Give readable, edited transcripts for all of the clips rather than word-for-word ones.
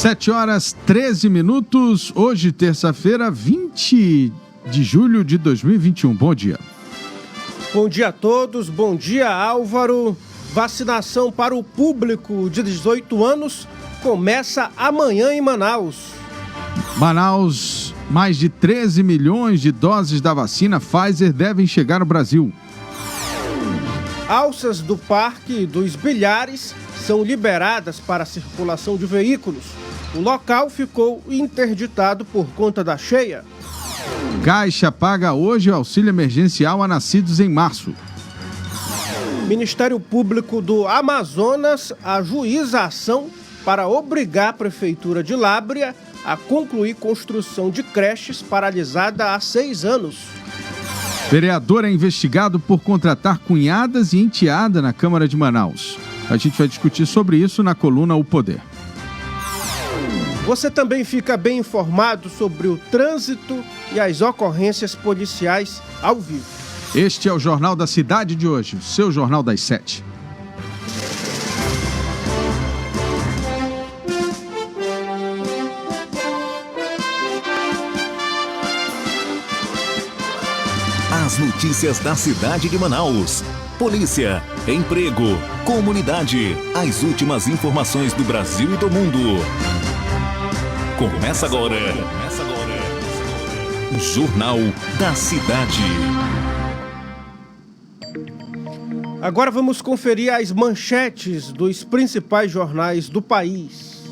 7h13. Hoje, terça-feira, 20 de julho de 2021. Bom dia. Bom dia a todos. Bom dia, Álvaro. Vacinação para o público de 18 anos começa amanhã em Manaus. Manaus, mais de 13 milhões de doses da vacina Pfizer devem chegar ao Brasil. Alças do Parque dos Bilhares são liberadas para a circulação de veículos. O local ficou interditado por conta da cheia. Caixa paga hoje o auxílio emergencial a nascidos em março. Ministério Público do Amazonas ajuiza a ação para obrigar a Prefeitura de Lábrea a concluir construção de creches paralisada há 6 anos. Vereador é investigado por contratar cunhadas e enteada na Câmara de Manaus. A gente vai discutir sobre isso na coluna O Poder. Você também fica bem informado sobre o trânsito e as ocorrências policiais ao vivo. Este é o Jornal da Cidade de hoje, o seu Jornal das 7. As notícias da cidade de Manaus. Polícia, emprego, comunidade. As últimas informações do Brasil e do mundo. Começa agora. Jornal da Cidade. Agora vamos conferir as manchetes dos principais jornais do país.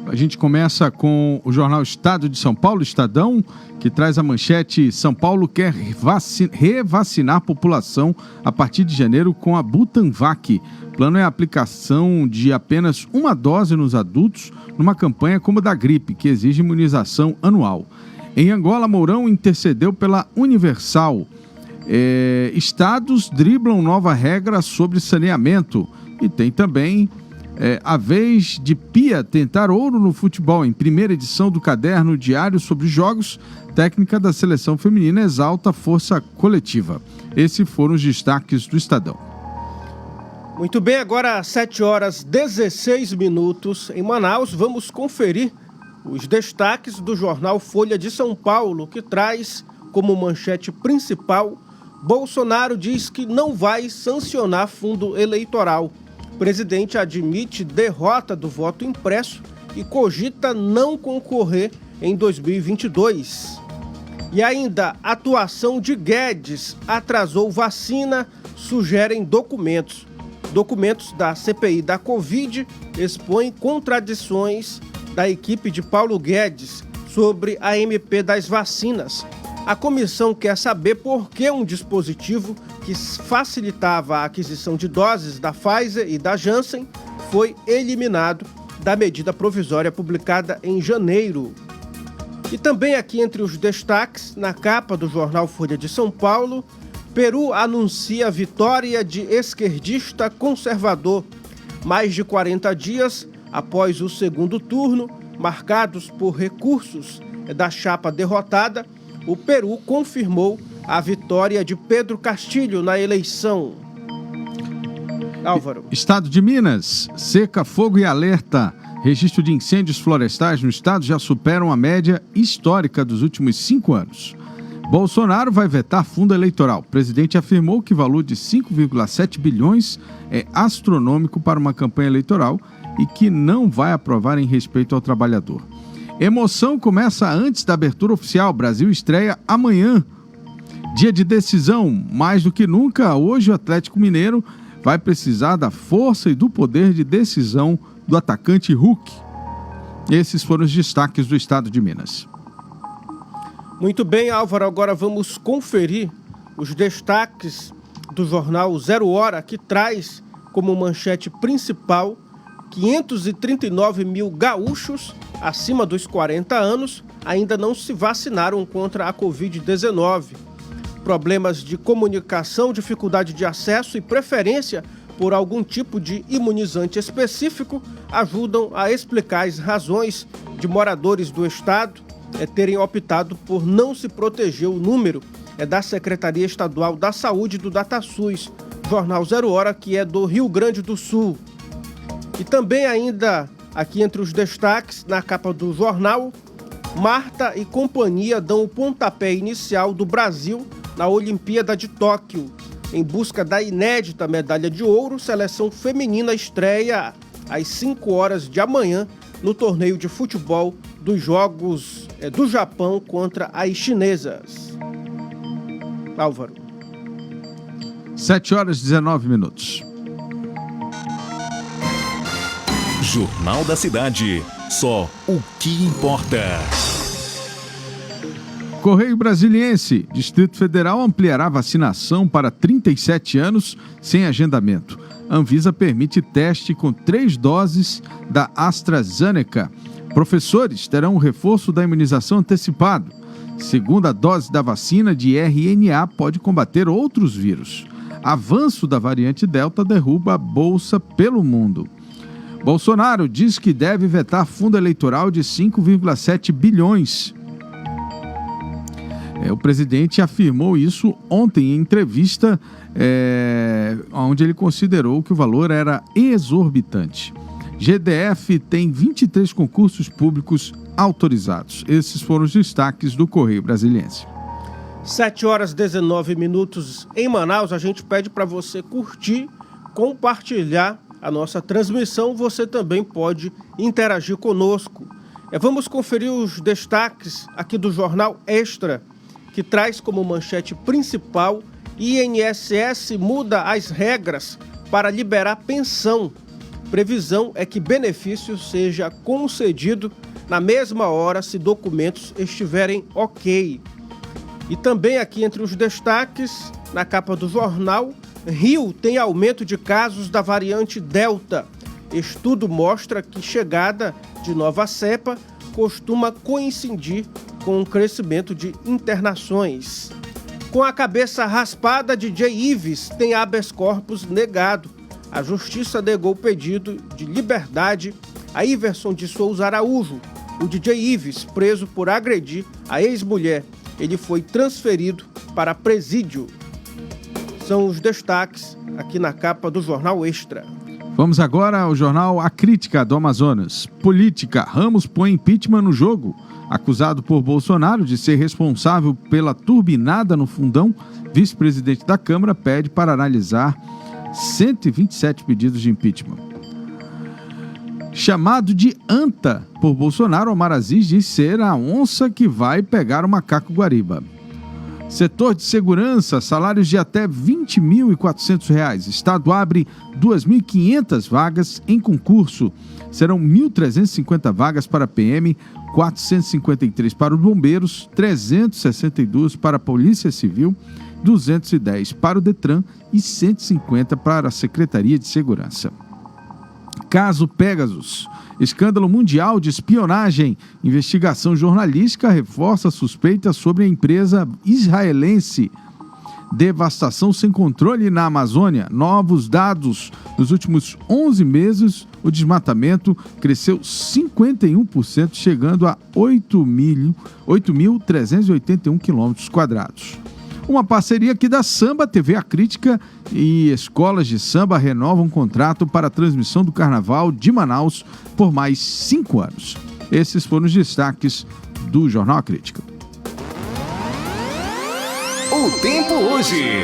A gente começa com o jornal Estado de São Paulo, Estadão, que traz a manchete: São Paulo quer revacinar a população a partir de janeiro com a Butanvac. Plano é a aplicação de apenas uma dose nos adultos numa campanha como a da gripe, que exige imunização anual. Em Angola, Mourão intercedeu pela Universal. Estados driblam nova regra sobre saneamento. E tem também a vez de Pia tentar ouro no futebol. Em primeira edição do caderno diário sobre jogos, técnica da seleção feminina exalta a força coletiva. Esses foram os destaques do Estadão. Muito bem, agora às 7h16 em Manaus, vamos conferir os destaques do jornal Folha de São Paulo, que traz como manchete principal: Bolsonaro diz que não vai sancionar fundo eleitoral. O presidente admite derrota do voto impresso e cogita não concorrer em 2022. E ainda, atuação de Guedes atrasou vacina, sugerem documentos. Documentos da CPI da Covid expõem contradições da equipe de Paulo Guedes sobre a MP das vacinas. A comissão quer saber por que um dispositivo que facilitava a aquisição de doses da Pfizer e da Janssen foi eliminado da medida provisória publicada em janeiro. E também aqui entre os destaques, na capa do jornal Folha de São Paulo, Peru anuncia vitória de esquerdista conservador. Mais de 40 dias após o segundo turno, marcados por recursos da chapa derrotada, o Peru confirmou a vitória de Pedro Castilho na eleição. Álvaro. Estado de Minas, seca, fogo e alerta. Registro de incêndios florestais no estado já superam a média histórica dos últimos 5 anos. Bolsonaro vai vetar fundo eleitoral. O presidente afirmou que o valor de 5,7 bilhões é astronômico para uma campanha eleitoral e que não vai aprovar em respeito ao trabalhador. Emoção começa antes da abertura oficial. Brasil estreia amanhã. Dia de decisão. Mais do que nunca, hoje o Atlético Mineiro vai precisar da força e do poder de decisão do atacante Hulk. Esses foram os destaques do Estado de Minas. Muito bem, Álvaro, agora vamos conferir os destaques do jornal 0 Hora, que traz como manchete principal: 539 mil gaúchos acima dos 40 anos ainda não se vacinaram contra a Covid-19. Problemas de comunicação, dificuldade de acesso e preferência por algum tipo de imunizante específico ajudam a explicar as razões de moradores do estado terem optado por não se proteger. O número é da Secretaria Estadual da Saúde do DataSUS, jornal 0 Hora, que é do Rio Grande do Sul. E também ainda Aqui entre os destaques, na capa do jornal, Marta e companhia dão o pontapé inicial do Brasil na Olimpíada de Tóquio. Em busca da inédita medalha de ouro, seleção feminina estreia às 5 horas de amanhã no torneio de futebol dos Jogos do Japão contra as chinesas. Álvaro. 7h19. Jornal da Cidade. Só o que importa. Correio Brasiliense. Distrito Federal ampliará a vacinação para 37 anos sem agendamento. Anvisa permite teste com 3 doses da AstraZeneca. Professores terão o reforço da imunização antecipado. Segunda dose da vacina de RNA pode combater outros vírus. Avanço da variante Delta derruba a bolsa pelo mundo. Bolsonaro diz que deve vetar fundo eleitoral de 5,7 bilhões. O presidente afirmou isso ontem em entrevista, onde ele considerou que o valor era exorbitante. GDF tem 23 concursos públicos autorizados. Esses foram os destaques do Correio Brasiliense. 7h19 em Manaus. A gente pede para você curtir, compartilhar a nossa transmissão. Você também pode interagir conosco. Vamos conferir os destaques aqui do Jornal Extra, que traz como manchete principal: INSS muda as regras para liberar pensão. Previsão é que benefício seja concedido na mesma hora se documentos estiverem ok. E também aqui entre os destaques, na capa do jornal, Rio tem aumento de casos da variante Delta. Estudo mostra que chegada de nova cepa costuma coincidir com o crescimento de internações. Com a cabeça raspada, DJ Ives tem habeas corpus negado. A justiça negou o pedido de liberdade a Iverson de Souza Araújo, o DJ Ives, preso por agredir a ex-mulher. Ele foi transferido para presídio. São os destaques aqui na capa do Jornal Extra. Vamos agora ao jornal A Crítica do Amazonas. Política. Ramos põe impeachment no jogo. Acusado por Bolsonaro de ser responsável pela turbinada no Fundão, vice-presidente da Câmara pede para analisar 127 pedidos de impeachment. Chamado de anta por Bolsonaro, Omar Aziz diz ser a onça que vai pegar o macaco guariba. Setor de segurança, salários de até R$ 20.400. Estado abre 2.500 vagas em concurso. Serão 1.350 vagas para PM, 453 para os bombeiros, 362 para a Polícia Civil, 210 para o Detran e 150 para a Secretaria de Segurança. Caso Pegasus. Escândalo mundial de espionagem. Investigação jornalística reforça suspeitas sobre a empresa israelense. Devastação sem controle na Amazônia. Novos dados. Nos últimos 11 meses, o desmatamento cresceu 51%, chegando a 8.381 quilômetros quadrados. Uma parceria aqui da Samba, TV A Crítica e escolas de samba renovam um contrato para a transmissão do Carnaval de Manaus por mais 5 anos. Esses foram os destaques do Jornal A Crítica. O tempo hoje.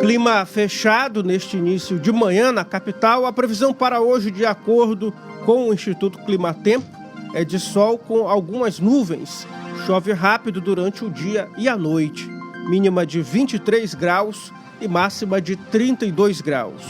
Clima fechado neste início de manhã na capital. A previsão para hoje, de acordo com o Instituto Climatempo, é de sol com algumas nuvens. Chove rápido durante o dia e a noite. Mínima de 23 graus e máxima de 32 graus.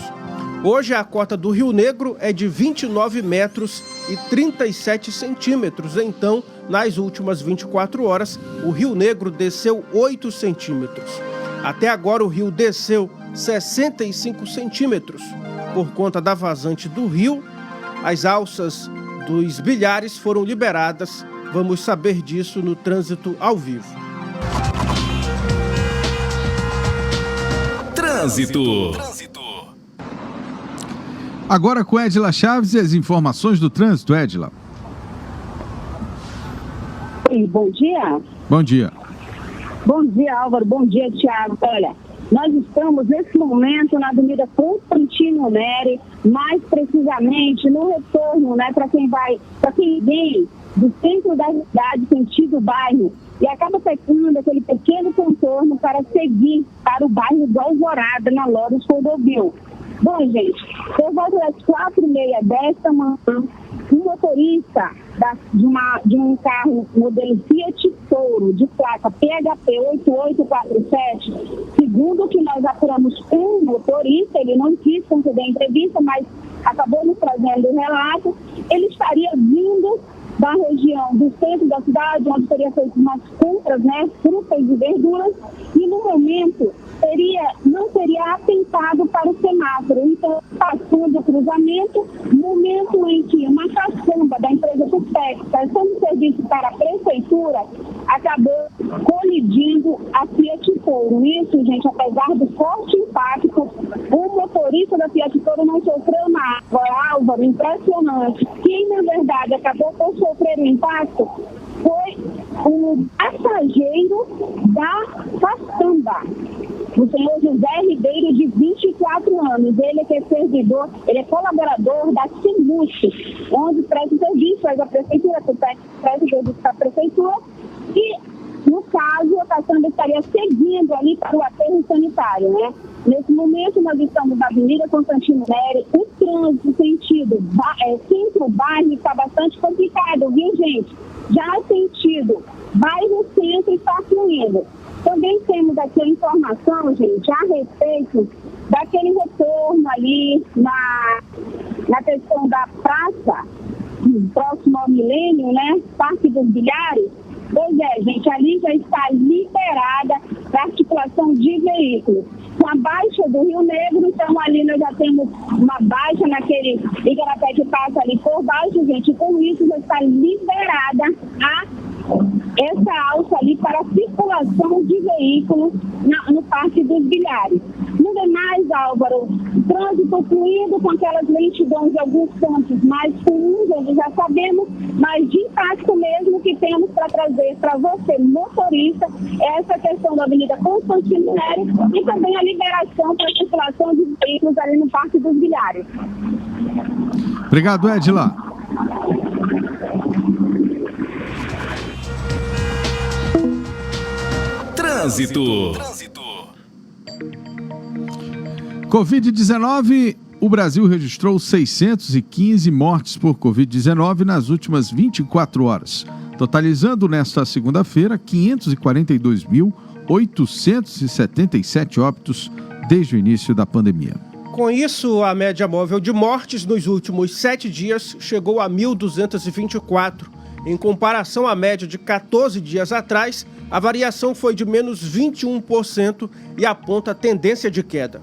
Hoje a cota do Rio Negro é de 29 metros e 37 centímetros. Então, nas últimas 24 horas, o Rio Negro desceu 8 centímetros. Até agora o rio desceu 65 centímetros. Por conta da vazante do rio, as alças dos bilhares foram liberadas. Vamos saber disso no Trânsito ao Vivo. Trânsito. Agora com Edila Chaves e as informações do trânsito. Edila. Oi, bom dia. Bom dia. Bom dia, Álvaro. Bom dia, Thiago. Olha, Nós estamos, nesse momento, na Avenida Constantino Neri, mais precisamente no retorno, né, para quem vem do centro da cidade, sentido bairro, e acaba pegando aquele pequeno contorno para seguir para o bairro do Alvorada, na Loros Cordovil. Bom, gente, por volta das 4h30 desta manhã, um motorista de um carro modelo Fiat Toro, de placa PHP 8847, segundo o que nós apuramos com o motorista, ele não quis conceder a entrevista, mas acabou nos trazendo o relato, ele estaria vindo da região do centro da cidade, onde teria feito umas compras, né, frutas e verduras, e no momento não teria atentado para o semáforo. Então, passando o cruzamento, momento em que uma caçamba da empresa Tupec, prestando serviço para a prefeitura, acabou colidindo a Fiat Toro. Isso, gente, apesar do forte impacto, o motorista da Fiat Toro não sofreu nada. Álvaro, impressionante. Quem, na verdade, acabou por sofrer o impacto foi o passageiro da caçamba, o senhor José Ribeiro, de 24 anos. Ele é servidor, ele é colaborador da Simuche, onde presta serviço à prefeitura, presta serviço à prefeitura, e, no caso, a caçamba estaria seguindo ali para o aterro sanitário, né? Nesse momento, nós estamos na Avenida Constantino Neri, o trânsito sentido centro-bairro está bastante complicado, viu, gente? Já sentido bairro-centro está fluindo. Também temos aqui a informação, gente, a respeito daquele retorno ali na questão da praça, próximo ao Milênio, né? Parque dos Bilhares. Pois é, gente, ali já está liberada a articulação de veículos. Com a baixa do Rio Negro, então ali nós já temos uma baixa naquele igarapé que passa ali por baixo, gente. Com isso já está liberada essa alça ali para a circulação de veículos no Parque dos Bilhares. No demais, Álvaro, trânsito fluindo com aquelas lentidões de alguns pontos mais comuns, onde já sabemos, mas de impacto mesmo que temos para trazer para você, motorista, essa questão da Avenida Constantino Neri e também a liberação para a circulação de veículos ali no Parque dos Bilhares. Obrigado, Edila. Trânsito. Covid-19, o Brasil registrou 615 mortes por Covid-19 nas últimas 24 horas, totalizando nesta segunda-feira 542.877 óbitos desde o início da pandemia. Com isso, a média móvel de mortes nos últimos 7 dias chegou a 1.224. Em comparação à média de 14 dias atrás, a variação foi de menos 21% e aponta tendência de queda.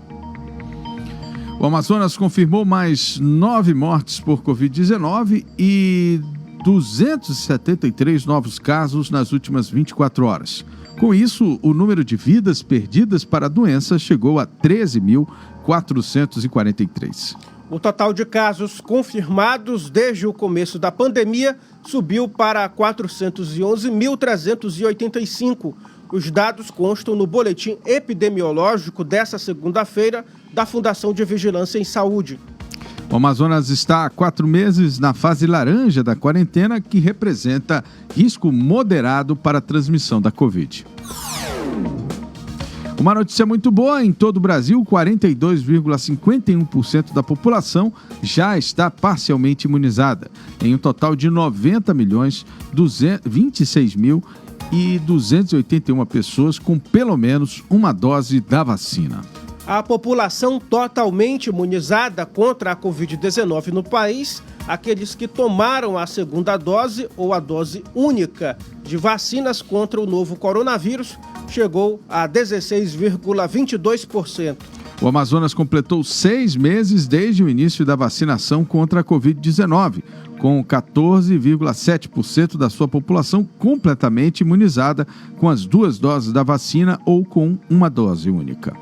O Amazonas confirmou mais 9 mortes por Covid-19 e 273 novos casos nas últimas 24 horas. Com isso, o número de vidas perdidas para a doença chegou a 13.443. O total de casos confirmados desde o começo da pandemia subiu para 411.385. Os dados constam no boletim epidemiológico desta segunda-feira da Fundação de Vigilância em Saúde. O Amazonas está há 4 meses na fase laranja da quarentena, que representa risco moderado para a transmissão da Covid. Uma notícia muito boa: em todo o Brasil, 42,51% da população já está parcialmente imunizada, em um total de 90.026.281 pessoas com pelo menos uma dose da vacina. A população totalmente imunizada contra a Covid-19 no país, aqueles que tomaram a segunda dose ou a dose única de vacinas contra o novo coronavírus, chegou a 16,22%. O Amazonas completou 6 meses desde o início da vacinação contra a Covid-19, com 14,7% da sua população completamente imunizada com as 2 doses da vacina ou com uma dose única.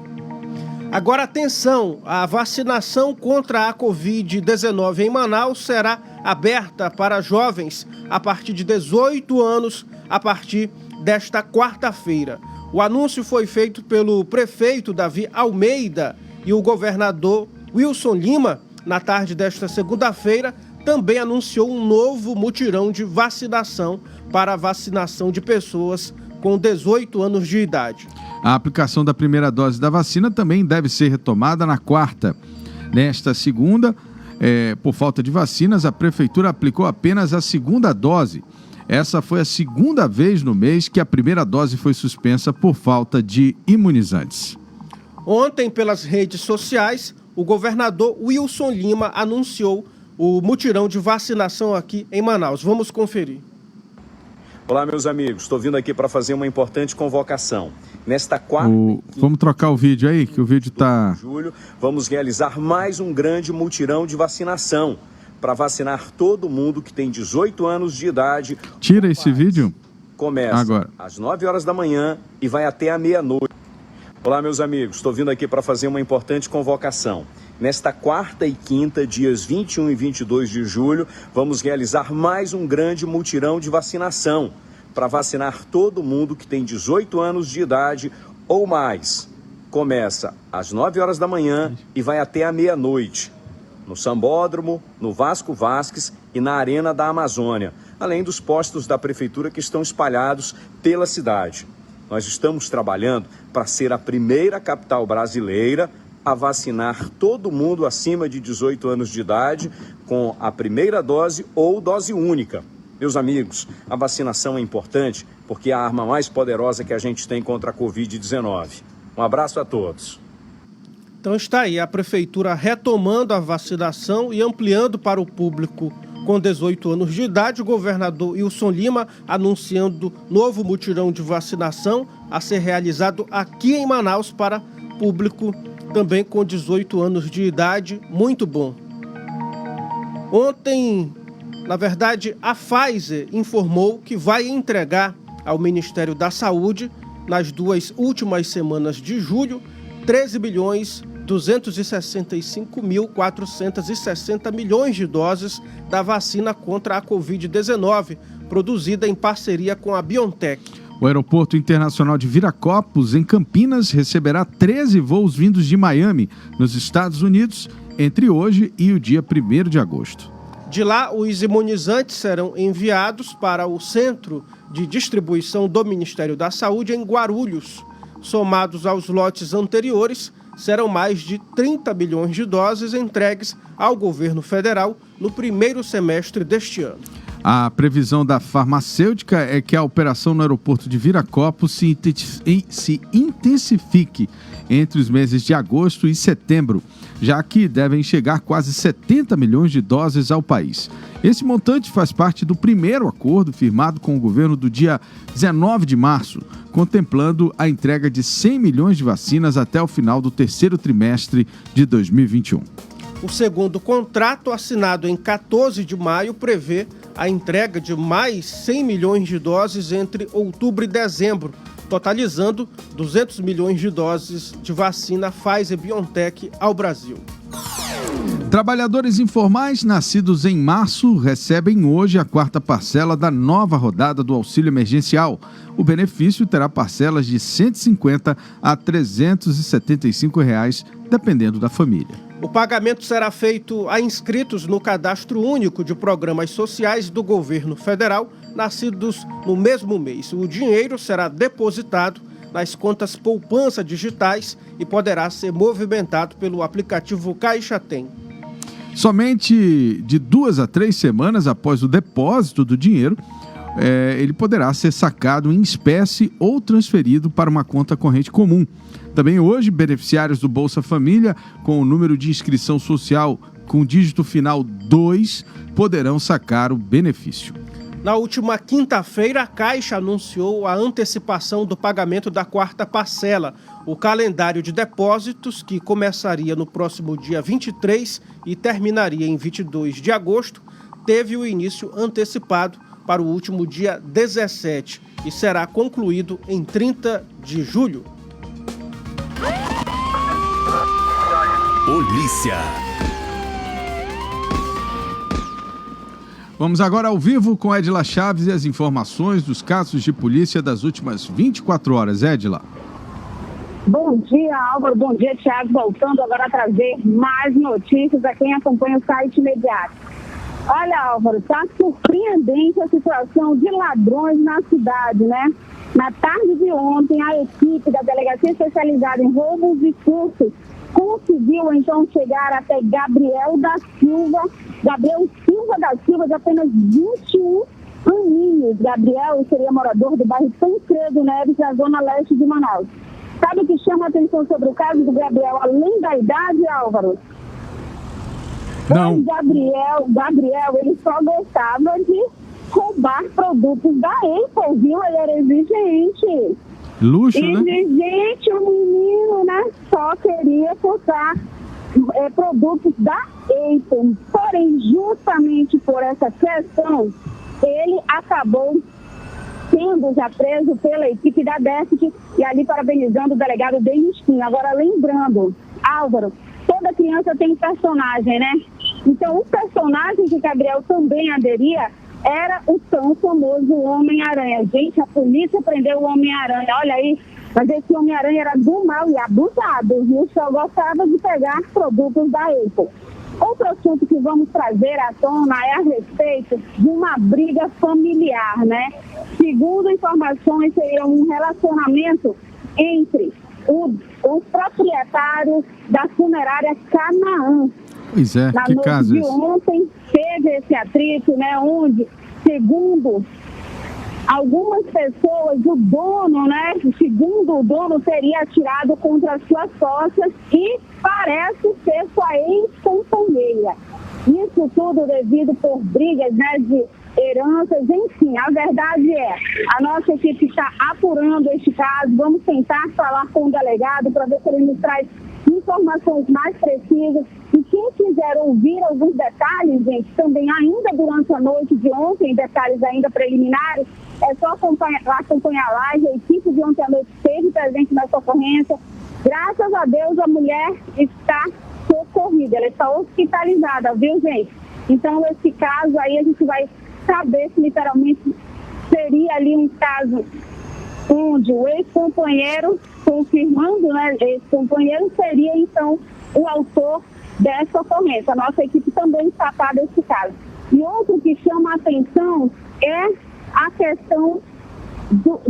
Agora atenção, a vacinação contra a Covid-19 em Manaus será aberta para jovens a partir de 18 anos a partir desta quarta-feira. O anúncio foi feito pelo prefeito Davi Almeida e o governador Wilson Lima, na tarde desta segunda-feira, também anunciou um novo mutirão de vacinação para a vacinação de pessoas com 18 anos de idade. A aplicação da primeira dose da vacina também deve ser retomada na quarta. Nesta segunda, por falta de vacinas, a prefeitura aplicou apenas a segunda dose. Essa foi a segunda vez no mês que a primeira dose foi suspensa por falta de imunizantes. Ontem, pelas redes sociais, o governador Wilson Lima anunciou o mutirão de vacinação aqui em Manaus. Vamos conferir. Olá, meus amigos. Estou vindo aqui para fazer uma importante convocação. Nesta quarta... Vamos trocar o vídeo aí, que o vídeo está... julho, vamos realizar mais um grande mutirão de vacinação para vacinar todo mundo que tem 18 anos de idade. Tira esse vídeo. Começa agora às 9 horas da manhã e vai até a meia-noite. Olá, meus amigos. Estou vindo aqui para fazer uma importante convocação. Nesta quarta e quinta, dias 21 e 22 de julho, vamos realizar mais um grande mutirão de vacinação para vacinar todo mundo que tem 18 anos de idade ou mais. Começa às 9 horas da manhã e vai até a meia-noite. No Sambódromo, no Vasco Vasques e na Arena da Amazônia, além dos postos da prefeitura que estão espalhados pela cidade. Nós estamos trabalhando para ser a primeira capital brasileira a vacinar todo mundo acima de 18 anos de idade com a primeira dose ou dose única. Meus amigos, a vacinação é importante porque é a arma mais poderosa que a gente tem contra a Covid-19. Um abraço a todos. Então está aí a prefeitura retomando a vacinação e ampliando para o público com 18 anos de idade. O governador Wilson Lima anunciando novo mutirão de vacinação a ser realizado aqui em Manaus para público também com 18 anos de idade. Muito bom. Ontem, na verdade, a Pfizer informou que vai entregar ao Ministério da Saúde, nas 2 últimas semanas de julho, 13.265.460 milhões de doses da vacina contra a Covid-19, produzida em parceria com a BioNTech. O Aeroporto Internacional de Viracopos, em Campinas, receberá 13 voos vindos de Miami, nos Estados Unidos, entre hoje e o dia 1º de agosto. De lá, os imunizantes serão enviados para o Centro de Distribuição do Ministério da Saúde em Guarulhos. Somados aos lotes anteriores, serão mais de 30 milhões de doses entregues ao governo federal no primeiro semestre deste ano. A previsão da farmacêutica é que a operação no aeroporto de Viracopos se intensifique entre os meses de agosto e setembro, já que devem chegar quase 70 milhões de doses ao país. Esse montante faz parte do primeiro acordo firmado com o governo do dia 19 de março, contemplando a entrega de 100 milhões de vacinas até o final do terceiro trimestre de 2021. O segundo contrato, assinado em 14 de maio, prevê a entrega de mais 100 milhões de doses entre outubro e dezembro, totalizando 200 milhões de doses de vacina Pfizer-BioNTech ao Brasil. Trabalhadores informais nascidos em março recebem hoje a 4ª parcela da nova rodada do auxílio emergencial. O benefício terá parcelas de R$ 150 a R$ 375, dependendo da família. O pagamento será feito a inscritos no Cadastro Único de Programas Sociais do Governo Federal, nascidos no mesmo mês. O dinheiro será depositado nas contas poupança digitais e poderá ser movimentado pelo aplicativo Caixa Tem. Somente de 2 a 3 semanas após o depósito do dinheiro, ele poderá ser sacado em espécie ou transferido para uma conta corrente comum. Também hoje, beneficiários do Bolsa Família com o número de inscrição social com dígito final 2 poderão sacar o benefício. Na última quinta-feira, a Caixa anunciou a antecipação do pagamento da 4ª parcela. O calendário de depósitos, que começaria no próximo dia 23 e terminaria em 22 de agosto, teve o início antecipado para o último dia 17 e será concluído em 30 de julho. Polícia. Vamos agora ao vivo com Edila Chaves e as informações dos casos de polícia das últimas 24 horas. Edila. Bom dia, Álvaro. Bom dia, Thiago. Voltando agora a trazer mais notícias a quem acompanha o site imediato. Olha, Álvaro, está surpreendente a situação de ladrões na cidade, né? Na tarde de ontem, a equipe da Delegacia Especializada em Roubos e Furtos conseguiu, então, chegar até Gabriel Silva da Silva, de apenas 21 aninhos. Gabriel seria morador do bairro Tancredo Neves, na zona leste de Manaus. Sabe o que chama a atenção sobre o caso do Gabriel, além da idade, Álvaro? Não. O Gabriel, ele só gostava de roubar produtos da Apple, viu? Ele era exigente. Luxo, né? Exigente, o menino, né? Só queria furtar produtos da Apple. Porém, justamente por essa questão, ele acabou sendo já preso pela equipe da DESC e ali parabenizando o delegado Denis Kim. Agora, lembrando, Álvaro, toda criança tem personagem, né? Então, o personagem que Gabriel também aderia era o tão famoso Homem-Aranha. Gente, a polícia prendeu o Homem-Aranha, olha aí, mas esse Homem-Aranha era do mal e abusado, viu? Só gostava de pegar produtos da Apple. Outro assunto que vamos trazer à tona é a respeito de uma briga familiar, né? Segundo informações, seria um relacionamento entre os proprietários da funerária Canaã. Pois é, na que noite caso de esse? ontem teve esse atrito, né? Onde, segundo algumas pessoas, segundo o dono, teria atirado contra as suas sócias e parece ser sua ex-companheira. Isso tudo devido por brigas, né, de heranças, enfim. A verdade é, a nossa equipe está apurando este caso. Vamos tentar falar com o delegado para ver se ele nos traz informações mais precisas. E quem quiser ouvir alguns detalhes, gente, também ainda durante a noite de ontem, detalhes ainda preliminares, é só acompanhar a live. A equipe de ontem à noite esteve presente nessa ocorrência. Graças a Deus, a mulher está socorrida, ela está hospitalizada, viu, gente? Então, esse caso aí, a gente vai saber se literalmente seria ali um caso onde o ex-companheiro, confirmando, né, ex-companheiro seria, então, o autor dessa ocorrência. A nossa equipe também está a desse caso. E outro que chama a atenção é a questão do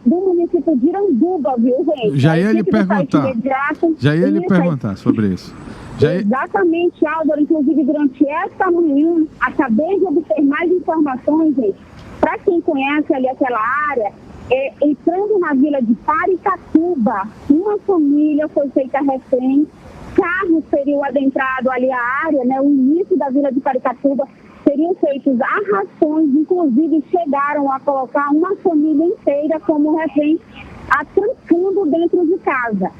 município de Iranduba, viu, gente? Já ia lhe perguntar sobre isso. Exatamente, Álvaro. Inclusive, durante esta manhã, acabei de obter mais informações, gente. Para quem conhece ali aquela área, entrando na vila de Paricatuba, uma família foi feita refém, carros teriam adentrado ali a área, né, o início da vila de Paricatuba, seriam feitos arrastões, inclusive chegaram a colocar uma família inteira como refém, atrancando dentro de casa.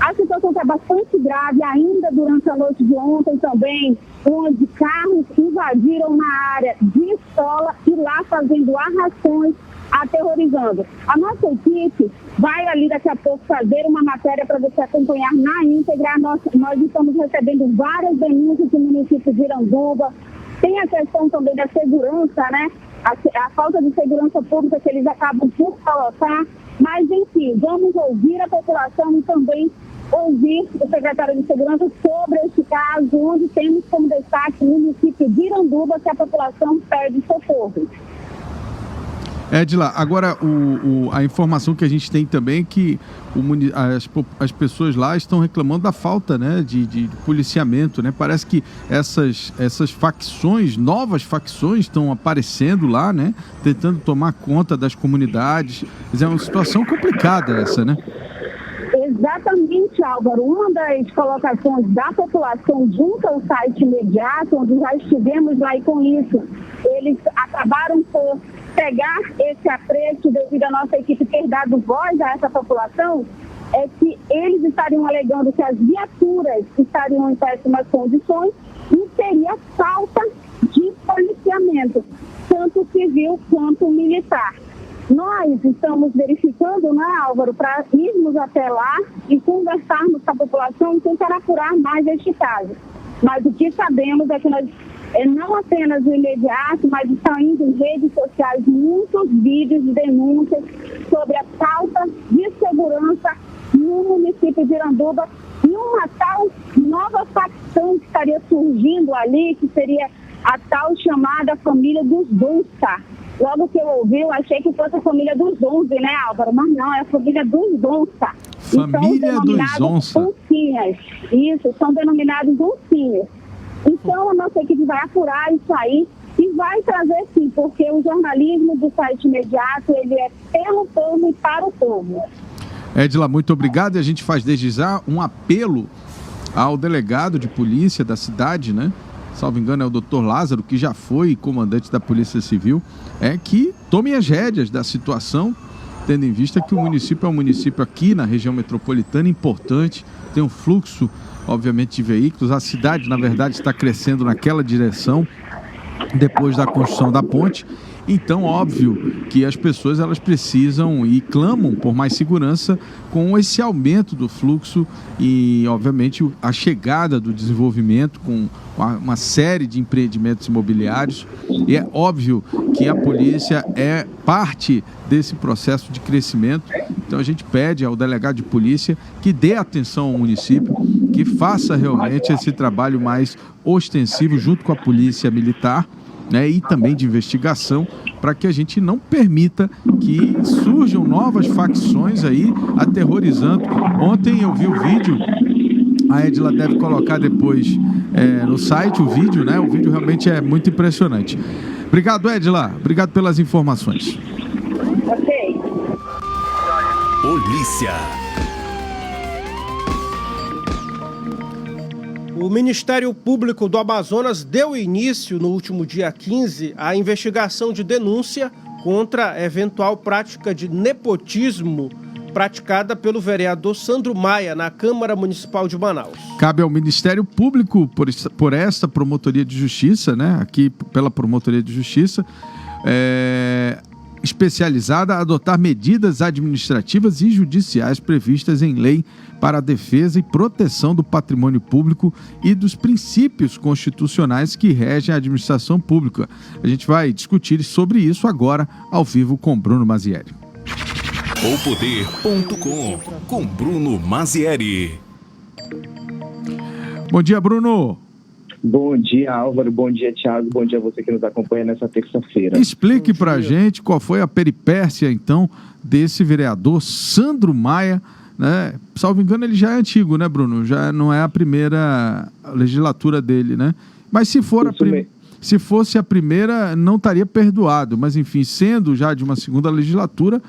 A situação está bastante grave ainda durante a noite de ontem também, onde carros invadiram na área de escola e lá fazendo arrastões, aterrorizando. A nossa equipe vai ali daqui a pouco fazer uma matéria para você acompanhar na íntegra. Nós estamos recebendo várias denúncias do município de Iranduba. Tem a questão também da segurança, né? A falta de segurança pública que eles acabam por colocar. Mas, enfim, vamos ouvir a população e também ouvir o secretário de Segurança sobre este caso, onde temos como destaque o município de Iranduba, que a população pede socorro. Edila, agora a informação que a gente tem também é que as pessoas lá estão reclamando da falta, né, de policiamento, né? Parece que essas facções, novas facções estão aparecendo lá, né? Tentando tomar conta das comunidades. É uma situação complicada essa, né? Exatamente, Álvaro. Uma das colocações da população junto ao site imediato, onde já estivemos lá, e com isso eles acabaram por pegar esse apreço devido à nossa equipe ter dado voz a essa população, é que eles estariam alegando que as viaturas estariam em péssimas condições e teria falta de policiamento, tanto civil quanto militar. Nós estamos verificando, né, Álvaro, para irmos até lá e conversarmos com a população e tentar apurar mais este caso. Mas o que sabemos é que nós não apenas o imediato, mas estão indo em redes sociais muitos vídeos de denúncias sobre a falta de segurança no município de Iranduba e uma tal nova facção que estaria surgindo ali, que seria a tal chamada família dos Donça. Logo que eu ouvi, eu achei que fosse a família dos Onze, né, Álvaro? Mas não, é a família dos Donça. Família dos Onça. Isso, são denominados oncinhas. Então, a nossa equipe vai apurar isso aí e vai trazer sim, porque o jornalismo do site imediato, ele é pelo povo e para o povo. Edila, muito obrigado. E a gente faz desde já um apelo ao delegado de polícia da cidade, né? Salvo engano é o Dr. Lázaro, que já foi comandante da Polícia Civil, que tomem as rédeas da situação, tendo em vista que o município é um município aqui na região metropolitana importante, tem um fluxo, obviamente, de veículos. A cidade, na verdade, está crescendo naquela direção depois da construção da ponte. Então, óbvio que as pessoas elas precisam e clamam por mais segurança com esse aumento do fluxo e, obviamente, a chegada do desenvolvimento com uma série de empreendimentos imobiliários. E é óbvio que a polícia é parte desse processo de crescimento. Então, a gente pede ao delegado de polícia que dê atenção ao município, que faça realmente esse trabalho mais ostensivo junto com a polícia militar, né, e também de investigação, para que a gente não permita que surjam novas facções aí aterrorizando. Ontem eu vi o vídeo, a Edila deve colocar depois no site o vídeo, né? O vídeo realmente é muito impressionante. Obrigado, Edila. Obrigado pelas informações. Ok. Polícia. O Ministério Público do Amazonas deu início, no último dia 15, à investigação de denúncia contra a eventual prática de nepotismo praticada pelo vereador Sandro Maia na Câmara Municipal de Manaus. Cabe ao Ministério Público, por esta Promotoria de Justiça, né, aqui pela Promotoria de Justiça, especializada a adotar medidas administrativas e judiciais previstas em lei para a defesa e proteção do patrimônio público e dos princípios constitucionais que regem a administração pública. A gente vai discutir sobre isso agora, ao vivo, com Bruno Mazieri. Poder.com, com Bruno Mazieri. Bom dia, Bruno. Bom dia, Álvaro. Bom dia, Thiago. Bom dia a você que nos acompanha nessa terça-feira. Explique pra gente qual foi a peripécia, então, desse vereador Sandro Maia, né? Salvo engano, ele já é antigo, né, Bruno? Já não é a primeira legislatura dele, né? Mas se fosse a primeira, não estaria perdoado. Mas, enfim, sendo já de uma segunda legislatura,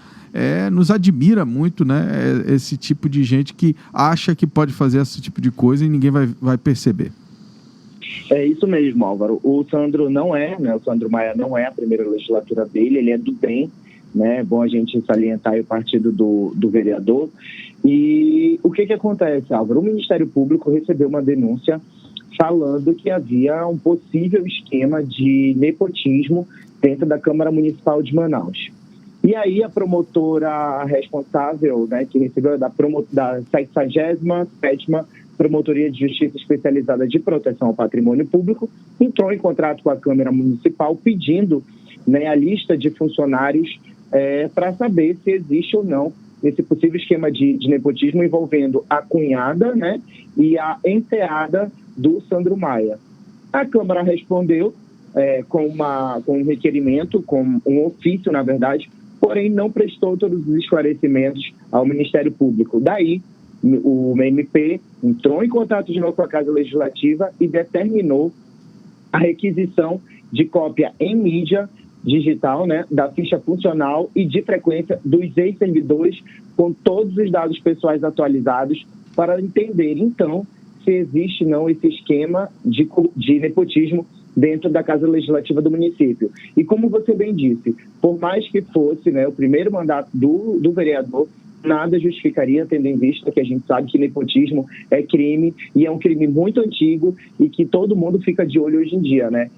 nos admira muito, né? Esse tipo de gente que acha que pode fazer esse tipo de coisa e ninguém vai perceber. É isso mesmo, Álvaro. O Sandro não o Sandro Maia não é a primeira legislatura dele, ele é do DEM, né? É bom a gente salientar aí o partido do vereador. E o que acontece, Álvaro? O Ministério Público recebeu uma denúncia falando que havia um possível esquema de nepotismo dentro da Câmara Municipal de Manaus. E aí a promotora responsável, né, que recebeu da 67ª Promotoria de Justiça Especializada de Proteção ao Patrimônio Público, entrou em contrato com a Câmara Municipal pedindo, né, a lista de funcionários para saber se existe ou não esse possível esquema de nepotismo envolvendo a cunhada, né, e a enteada do Sandro Maia. A Câmara respondeu com um requerimento, com um ofício, na verdade, porém não prestou todos os esclarecimentos ao Ministério Público. Daí, o MP entrou em contato de novo com a Casa Legislativa e determinou a requisição de cópia em mídia digital, né, da ficha funcional e de frequência dos ex-servidores com todos os dados pessoais atualizados para entender, então, se existe ou não esse esquema de nepotismo dentro da Casa Legislativa do município. E como você bem disse, por mais que fosse, né, o primeiro mandato do vereador, nada justificaria, tendo em vista que a gente sabe que nepotismo é crime e é um crime muito antigo e que todo mundo fica de olho hoje em dia, né?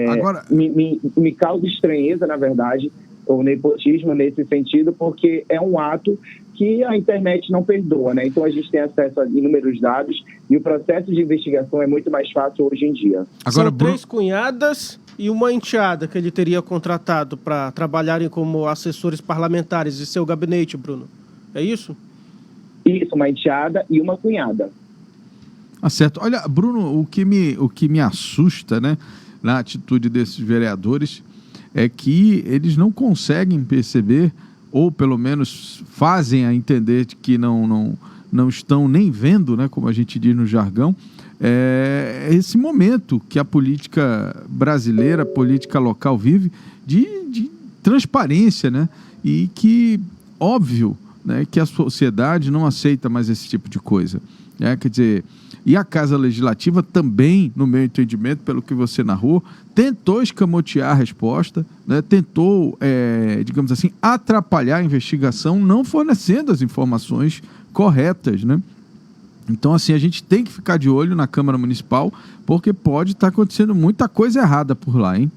Agora... me causa estranheza, na verdade, o nepotismo nesse sentido, porque é um ato que a internet não perdoa, né? Então a gente tem acesso a inúmeros dados e o processo de investigação é muito mais fácil hoje em dia. Agora, são 3 cunhadas e uma enteada que ele teria contratado para trabalharem como assessores parlamentares de seu gabinete, Bruno. É isso? Isso, uma enteada e uma cunhada. Certo. Olha, Bruno, o que me assusta, né, na atitude desses vereadores é que eles não conseguem perceber, ou pelo menos fazem a entender que não estão nem vendo, né, como a gente diz no jargão, esse momento que a política brasileira, a política local vive de transparência, né, e que, óbvio, né, que a sociedade não aceita mais esse tipo de coisa. Né? Quer dizer, e a Casa Legislativa também, no meu entendimento, pelo que você narrou, tentou escamotear a resposta, né? Tentou, digamos assim, atrapalhar a investigação, não fornecendo as informações corretas, né? Então, assim, a gente tem que ficar de olho na Câmara Municipal, porque pode estar acontecendo muita coisa errada por lá, hein?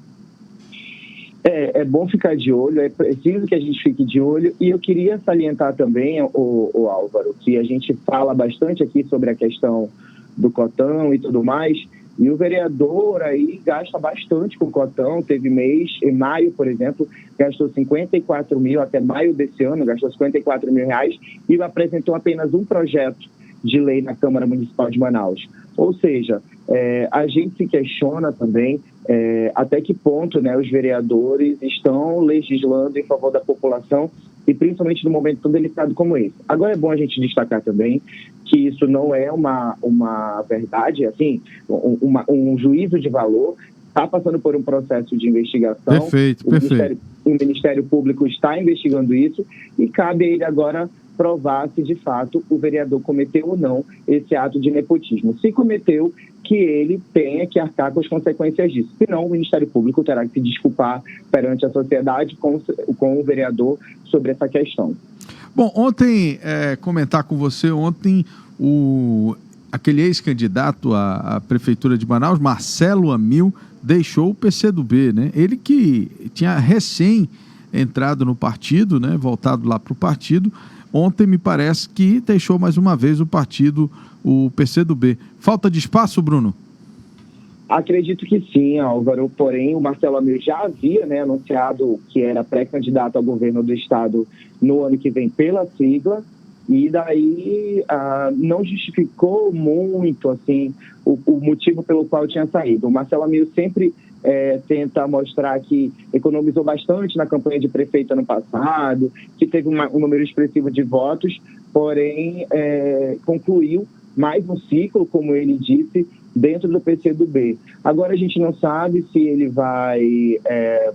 É bom ficar de olho, é preciso que a gente fique de olho. E eu queria salientar também, o Álvaro, que a gente fala bastante aqui sobre a questão do cotão e tudo mais, e o vereador aí gasta bastante com o cotão. Teve mês, em maio, por exemplo, gastou 54 mil, até maio desse ano, gastou 54 mil reais e apresentou apenas um projeto de lei na Câmara Municipal de Manaus. Ou seja, a gente se questiona também até que ponto, né, os vereadores estão legislando em favor da população e principalmente num momento tão delicado como esse. Agora é bom a gente destacar também que isso não é uma verdade, assim, um juízo de valor. Está passando por um processo de investigação. Perfeito. O Ministério Público está investigando isso e cabe a ele agora provar se de fato o vereador cometeu ou não esse ato de nepotismo. Se cometeu, que ele tenha que arcar com as consequências disso. Senão, o Ministério Público terá que se desculpar perante a sociedade com o vereador sobre essa questão. Bom, ontem, comentar com você, aquele ex-candidato à Prefeitura de Manaus, Marcelo Amil, deixou o PCdoB, né? Ele que tinha recém entrado no partido, né? Voltado lá para o partido, ontem me parece que deixou mais uma vez o partido, o PCdoB. Falta de espaço, Bruno? Acredito que sim, Álvaro. Porém, o Marcelo Amil já havia, né, anunciado que era pré-candidato ao governo do estado no ano que vem pela sigla, e daí não justificou muito assim, o motivo pelo qual tinha saído. O Marcelo Amil sempre tenta mostrar que economizou bastante na campanha de prefeito ano passado, que teve um número expressivo de votos, porém concluiu mais um ciclo, como ele disse, dentro do PCdoB. Agora a gente não sabe se ele vai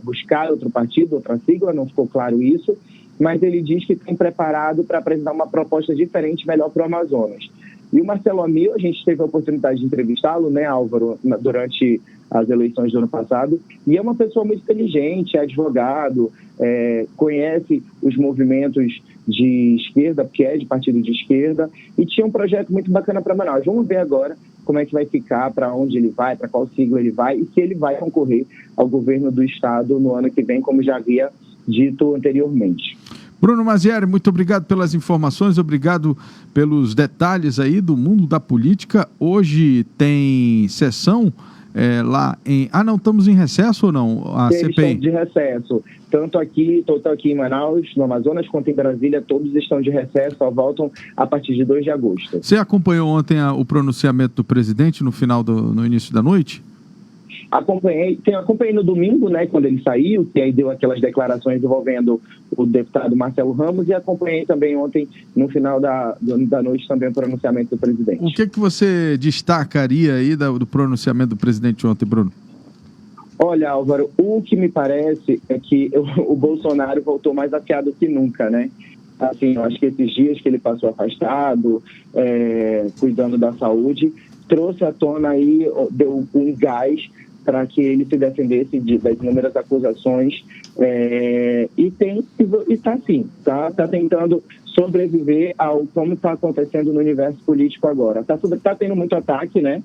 buscar outro partido, outra sigla, não ficou claro isso, mas ele diz que tem preparado para apresentar uma proposta diferente, melhor para o Amazonas. E o Marcelo Amil, a gente teve a oportunidade de entrevistá-lo, né, Álvaro, durante as eleições do ano passado, e é uma pessoa muito inteligente, é advogado, conhece os movimentos de esquerda, porque é de partido de esquerda, e tinha um projeto muito bacana para Manaus. Vamos ver agora como é que vai ficar, para onde ele vai, para qual sigla ele vai, e se ele vai concorrer ao governo do estado no ano que vem, como já havia dito anteriormente. Bruno Mazieri, muito obrigado pelas informações, obrigado pelos detalhes aí do mundo da política. Hoje tem sessão lá em... não, estamos em recesso ou não? Eles estão de recesso. Tanto aqui em Manaus, no Amazonas, quanto em Brasília, todos estão de recesso, só voltam a partir de 2 de agosto. Você acompanhou ontem o pronunciamento do presidente no início da noite? Acompanhei no domingo, né, quando ele saiu, que aí deu aquelas declarações envolvendo o deputado Marcelo Ramos, e acompanhei também ontem, no final da noite, também o pronunciamento do presidente. O que você destacaria aí do pronunciamento do presidente ontem, Bruno? Olha, Álvaro, o que me parece é que o Bolsonaro voltou mais afiado que nunca, né? Assim, eu acho que esses dias que ele passou afastado, cuidando da saúde, trouxe à tona aí, deu um gás para que ele se defendesse das inúmeras acusações, e está sim, tá tentando sobreviver ao como está acontecendo no universo político agora. Tá tendo muito ataque, né,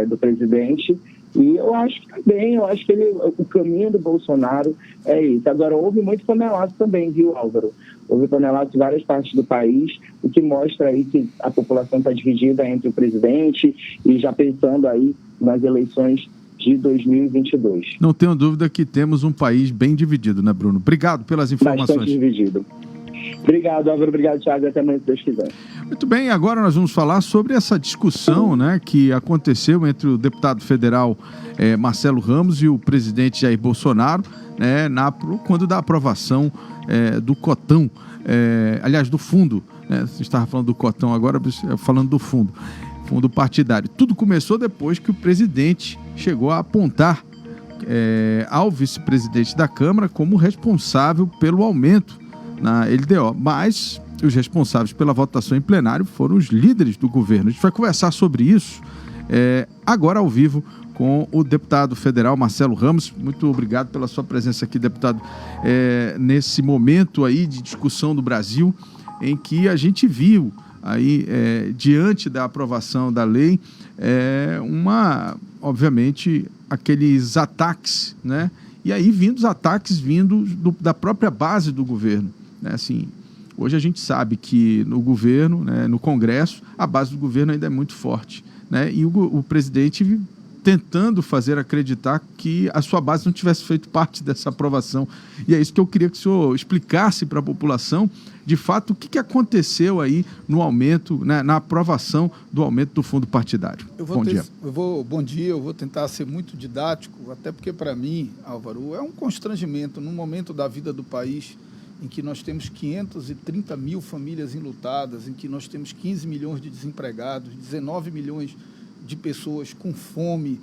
do presidente, E eu acho que também, o caminho do Bolsonaro é esse. Agora, houve muito panelaço também, viu, Álvaro? Houve panelaço em várias partes do país, o que mostra aí que a população está dividida entre o presidente e já pensando aí nas eleições de 2022. Não tenho dúvida que temos um país bem dividido, né, Bruno? Obrigado pelas informações. Bastante dividido. Obrigado, Álvaro. Obrigado, Thiago. Até amanhã, se Deus quiser. Muito bem, agora nós vamos falar sobre essa discussão, né, que aconteceu entre o deputado federal Marcelo Ramos e o presidente Jair Bolsonaro, né, quando da aprovação do cotão, aliás, do fundo, né, você estava falando do cotão agora, falando do fundo partidário. Tudo começou depois que o presidente chegou a apontar ao vice-presidente da Câmara como responsável pelo aumento na LDO, mas os responsáveis pela votação em plenário foram os líderes do governo. A gente vai conversar sobre isso agora ao vivo com o deputado federal Marcelo Ramos. Muito obrigado pela sua presença aqui, deputado, nesse momento aí de discussão do Brasil, em que a gente viu aí, diante da aprovação da lei, obviamente, aqueles ataques, né? E aí os ataques vindo da própria base do governo, né? Assim, hoje a gente sabe que no governo, né, no Congresso, a base do governo ainda é muito forte, né? E o presidente tentando fazer acreditar que a sua base não tivesse feito parte dessa aprovação. E é isso que eu queria que o senhor explicasse para a população, de fato, o que aconteceu aí no aumento, né, na aprovação do aumento do fundo partidário. Bom dia. Bom dia, eu vou tentar ser muito didático, até porque, para mim, Álvaro, é um constrangimento num momento da vida do país em que nós temos 530 mil famílias enlutadas, em que nós temos 15 milhões de desempregados, 19 milhões de pessoas com fome,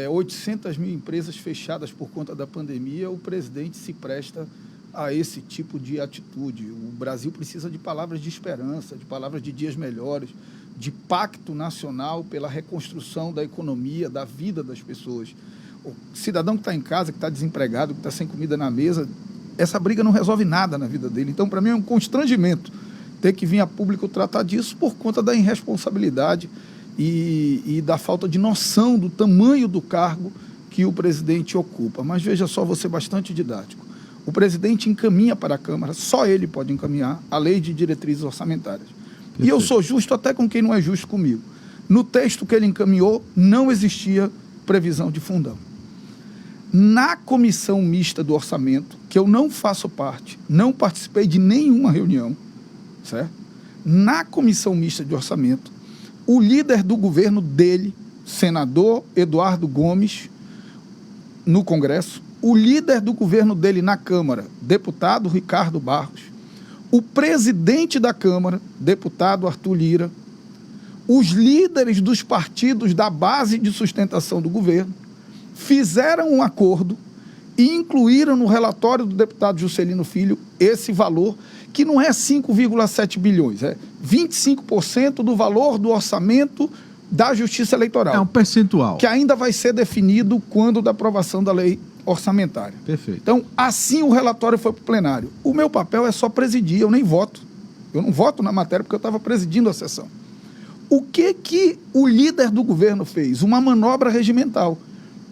800 mil empresas fechadas por conta da pandemia, o presidente se presta a esse tipo de atitude. O Brasil precisa de palavras de esperança, de palavras de dias melhores, de pacto nacional pela reconstrução da economia, da vida das pessoas. O cidadão que está em casa, que está desempregado, que está sem comida na mesa, essa briga não resolve nada na vida dele. Então, para mim, é um constrangimento ter que vir a público tratar disso por conta da irresponsabilidade e da falta de noção do tamanho do cargo que o presidente ocupa. Mas veja só, vou ser bastante didático. O presidente encaminha para a Câmara, só ele pode encaminhar, a lei de diretrizes orçamentárias. Perfeito. E eu sou justo até com quem não é justo comigo. No texto que ele encaminhou, não existia previsão de fundão. Na comissão mista do orçamento, que eu não faço parte, não participei de nenhuma reunião, certo? Na comissão mista de orçamento, o líder do governo dele, senador Eduardo Gomes, no Congresso, o líder do governo dele na Câmara, deputado Ricardo Barros, o presidente da Câmara, deputado Arthur Lira, os líderes dos partidos da base de sustentação do governo, fizeram um acordo e incluíram no relatório do deputado Juscelino Filho esse valor, que não é 5,7 bilhões, é 25% do valor do orçamento da Justiça Eleitoral. É um percentual. Que ainda vai ser definido quando da aprovação da lei orçamentária. Perfeito. Então, assim o relatório foi para o plenário. O meu papel é só presidir, eu nem voto. Eu não voto na matéria porque eu estava presidindo a sessão. O que o líder do governo fez? Uma manobra regimental.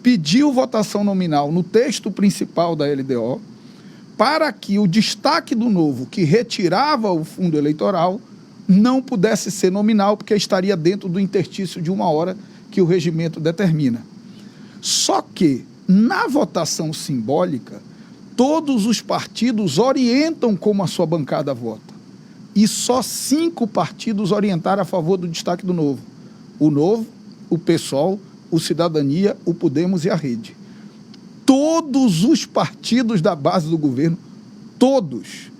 Pediu votação nominal no texto principal da LDO para que o destaque do novo, que retirava o fundo eleitoral, não pudesse ser nominal, porque estaria dentro do interstício de 1 hora que o regimento determina. Só que, na votação simbólica, todos os partidos orientam como a sua bancada vota. E só 5 partidos orientaram a favor do destaque do novo. O Novo, o PSOL, o Cidadania, o Podemos e a Rede. Todos os partidos da base do governo, todos,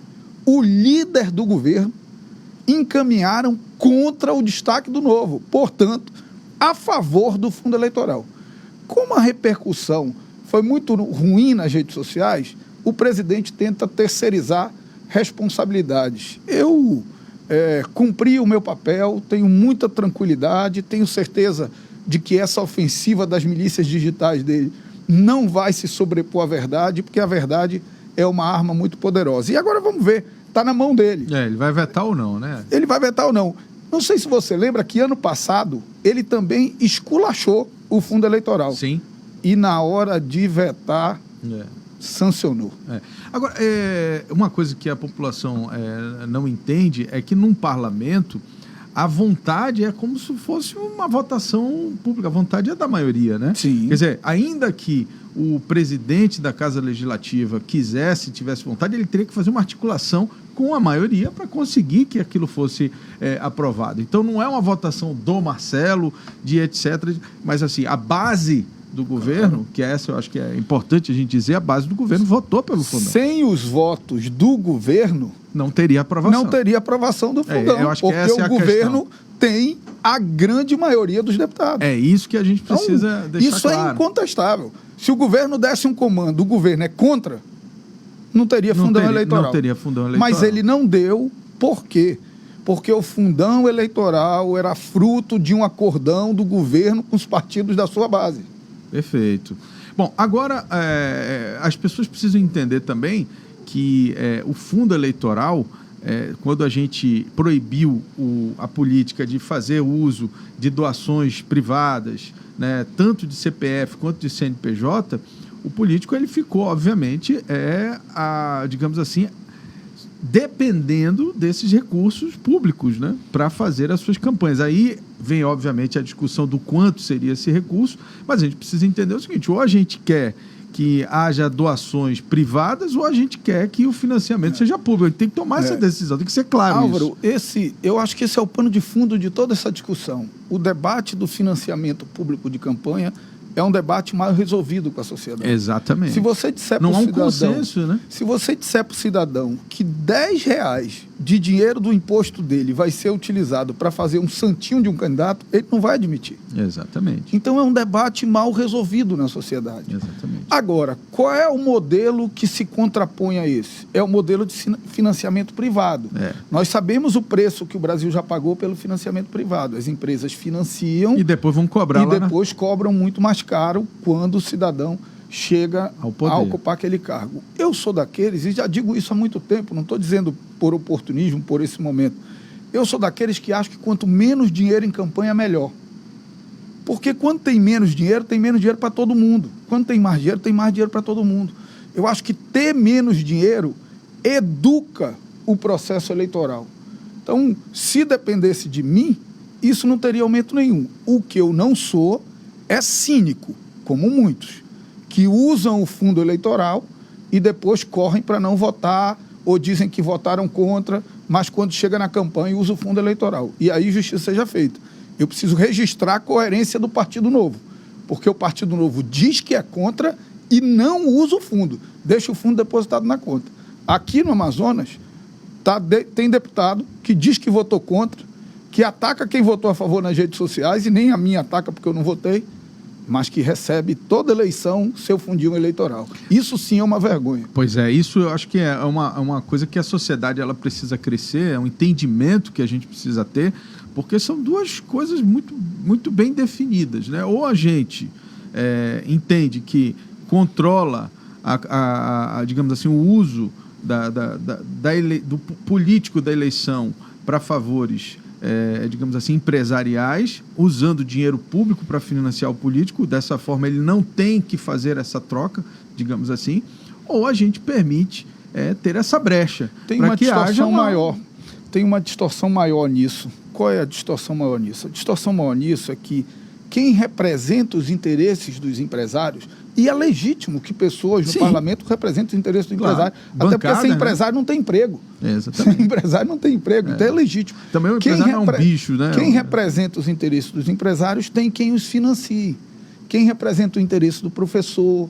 o líder do governo, encaminharam contra o destaque do novo, portanto, a favor do fundo eleitoral. Como a repercussão foi muito ruim nas redes sociais, o presidente tenta terceirizar responsabilidades. Eu cumpri o meu papel, tenho muita tranquilidade, tenho certeza de que essa ofensiva das milícias digitais dele não vai se sobrepor à verdade, porque a verdade é uma arma muito poderosa. E agora vamos ver, está na mão dele. Ele vai vetar ou não, né? Ele vai vetar ou não. Não sei se você lembra que ano passado ele também esculachou o fundo eleitoral. Sim. E na hora de vetar, sancionou. Agora, uma coisa que a população não entende é que num parlamento a vontade é como se fosse uma votação pública. A vontade é da maioria, né? Sim. Quer dizer, ainda que o presidente da Casa Legislativa tivesse vontade, ele teria que fazer uma articulação com a maioria para conseguir que aquilo fosse aprovado. Então, não é uma votação do Marcelo, de etc. Mas, assim, a base do governo, que essa eu acho que é importante a gente dizer, a base do governo votou pelo fundão. Sem os votos do governo, não teria aprovação. Não teria aprovação do fundão, eu acho que porque essa é a governo questão. Tem a grande maioria dos deputados. É isso que a gente precisa então, deixar isso claro. É incontestável. Se o governo desse um comando, o governo é contra, não teria fundão eleitoral. Não teria fundão eleitoral. Mas ele não deu, por quê? Porque o fundão eleitoral era fruto de um acordão do governo com os partidos da sua base. Perfeito. Bom, agora as pessoas precisam entender também que o fundo eleitoral, quando a gente proibiu a política de fazer uso de doações privadas, né, tanto de CPF quanto de CNPJ, o político ele ficou, obviamente, digamos assim, dependendo desses recursos públicos, né, para fazer as suas campanhas. Aí vem, obviamente, a discussão do quanto seria esse recurso, mas a gente precisa entender o seguinte: ou a gente quer que haja doações privadas ou a gente quer que o financiamento seja público. A gente tem que tomar essa decisão, tem que ser claro. Álvaro, isso. Eu acho que esse é o pano de fundo de toda essa discussão. O debate do financiamento público de campanha é um debate mal resolvido com a sociedade. Exatamente. Se você disser para o cidadão, consenso, né? Se você disser para o cidadão que R$10 de dinheiro do imposto dele vai ser utilizado para fazer um santinho de um candidato, ele não vai admitir. Exatamente. Então é um debate mal resolvido na sociedade. Exatamente. Agora, qual é o modelo que se contrapõe a esse? É o modelo de financiamento privado. Nós sabemos o preço que o Brasil já pagou pelo financiamento privado. As empresas financiam e depois vão cobrar e depois cobram muito mais caro quando o cidadão chega a ocupar aquele cargo. Eu sou daqueles, e já digo isso há muito tempo, não estou dizendo por oportunismo, por esse momento. Eu sou daqueles que acham que quanto menos dinheiro em campanha, melhor. Porque quando tem menos dinheiro para todo mundo. Quando tem mais dinheiro para todo mundo. Eu acho que ter menos dinheiro educa o processo eleitoral. Então, se dependesse de mim, isso não teria aumento nenhum. O que eu não sou é cínico, como muitos, que usam o fundo eleitoral e depois correm para não votar ou dizem que votaram contra, mas quando chega na campanha usa o fundo eleitoral. E aí justiça seja feita. Eu preciso registrar a coerência do Partido Novo, porque o Partido Novo diz que é contra e não usa o fundo, deixa o fundo depositado na conta. Aqui no Amazonas, tem deputado que diz que votou contra, que ataca quem votou a favor nas redes sociais, e nem a minha ataca porque eu não votei, mas que recebe toda eleição seu fundinho eleitoral. Isso sim é uma vergonha. Pois é, isso eu acho que é uma coisa que a sociedade ela precisa crescer, é um entendimento que a gente precisa ter, porque são duas coisas muito, muito bem definidas, né? Ou a gente entende que controla, digamos assim, o uso do político da eleição para favores digamos assim, empresariais, usando dinheiro público para financiar o político. Dessa forma, ele não tem que fazer essa troca, digamos assim, ou a gente permite ter essa brecha. Tem uma distorção maior. Tem uma distorção maior nisso. Qual é a distorção maior nisso? A distorção maior nisso é que quem representa os interesses dos empresários, e é legítimo que pessoas no parlamento representem os interesses do empresário, até porque sem empresário não tem emprego. Exatamente. Sem empresário não tem emprego, então é legítimo. Também o empresário é um bicho, né? Quem representa os interesses dos empresários tem quem os financie. Quem representa o interesse do professor,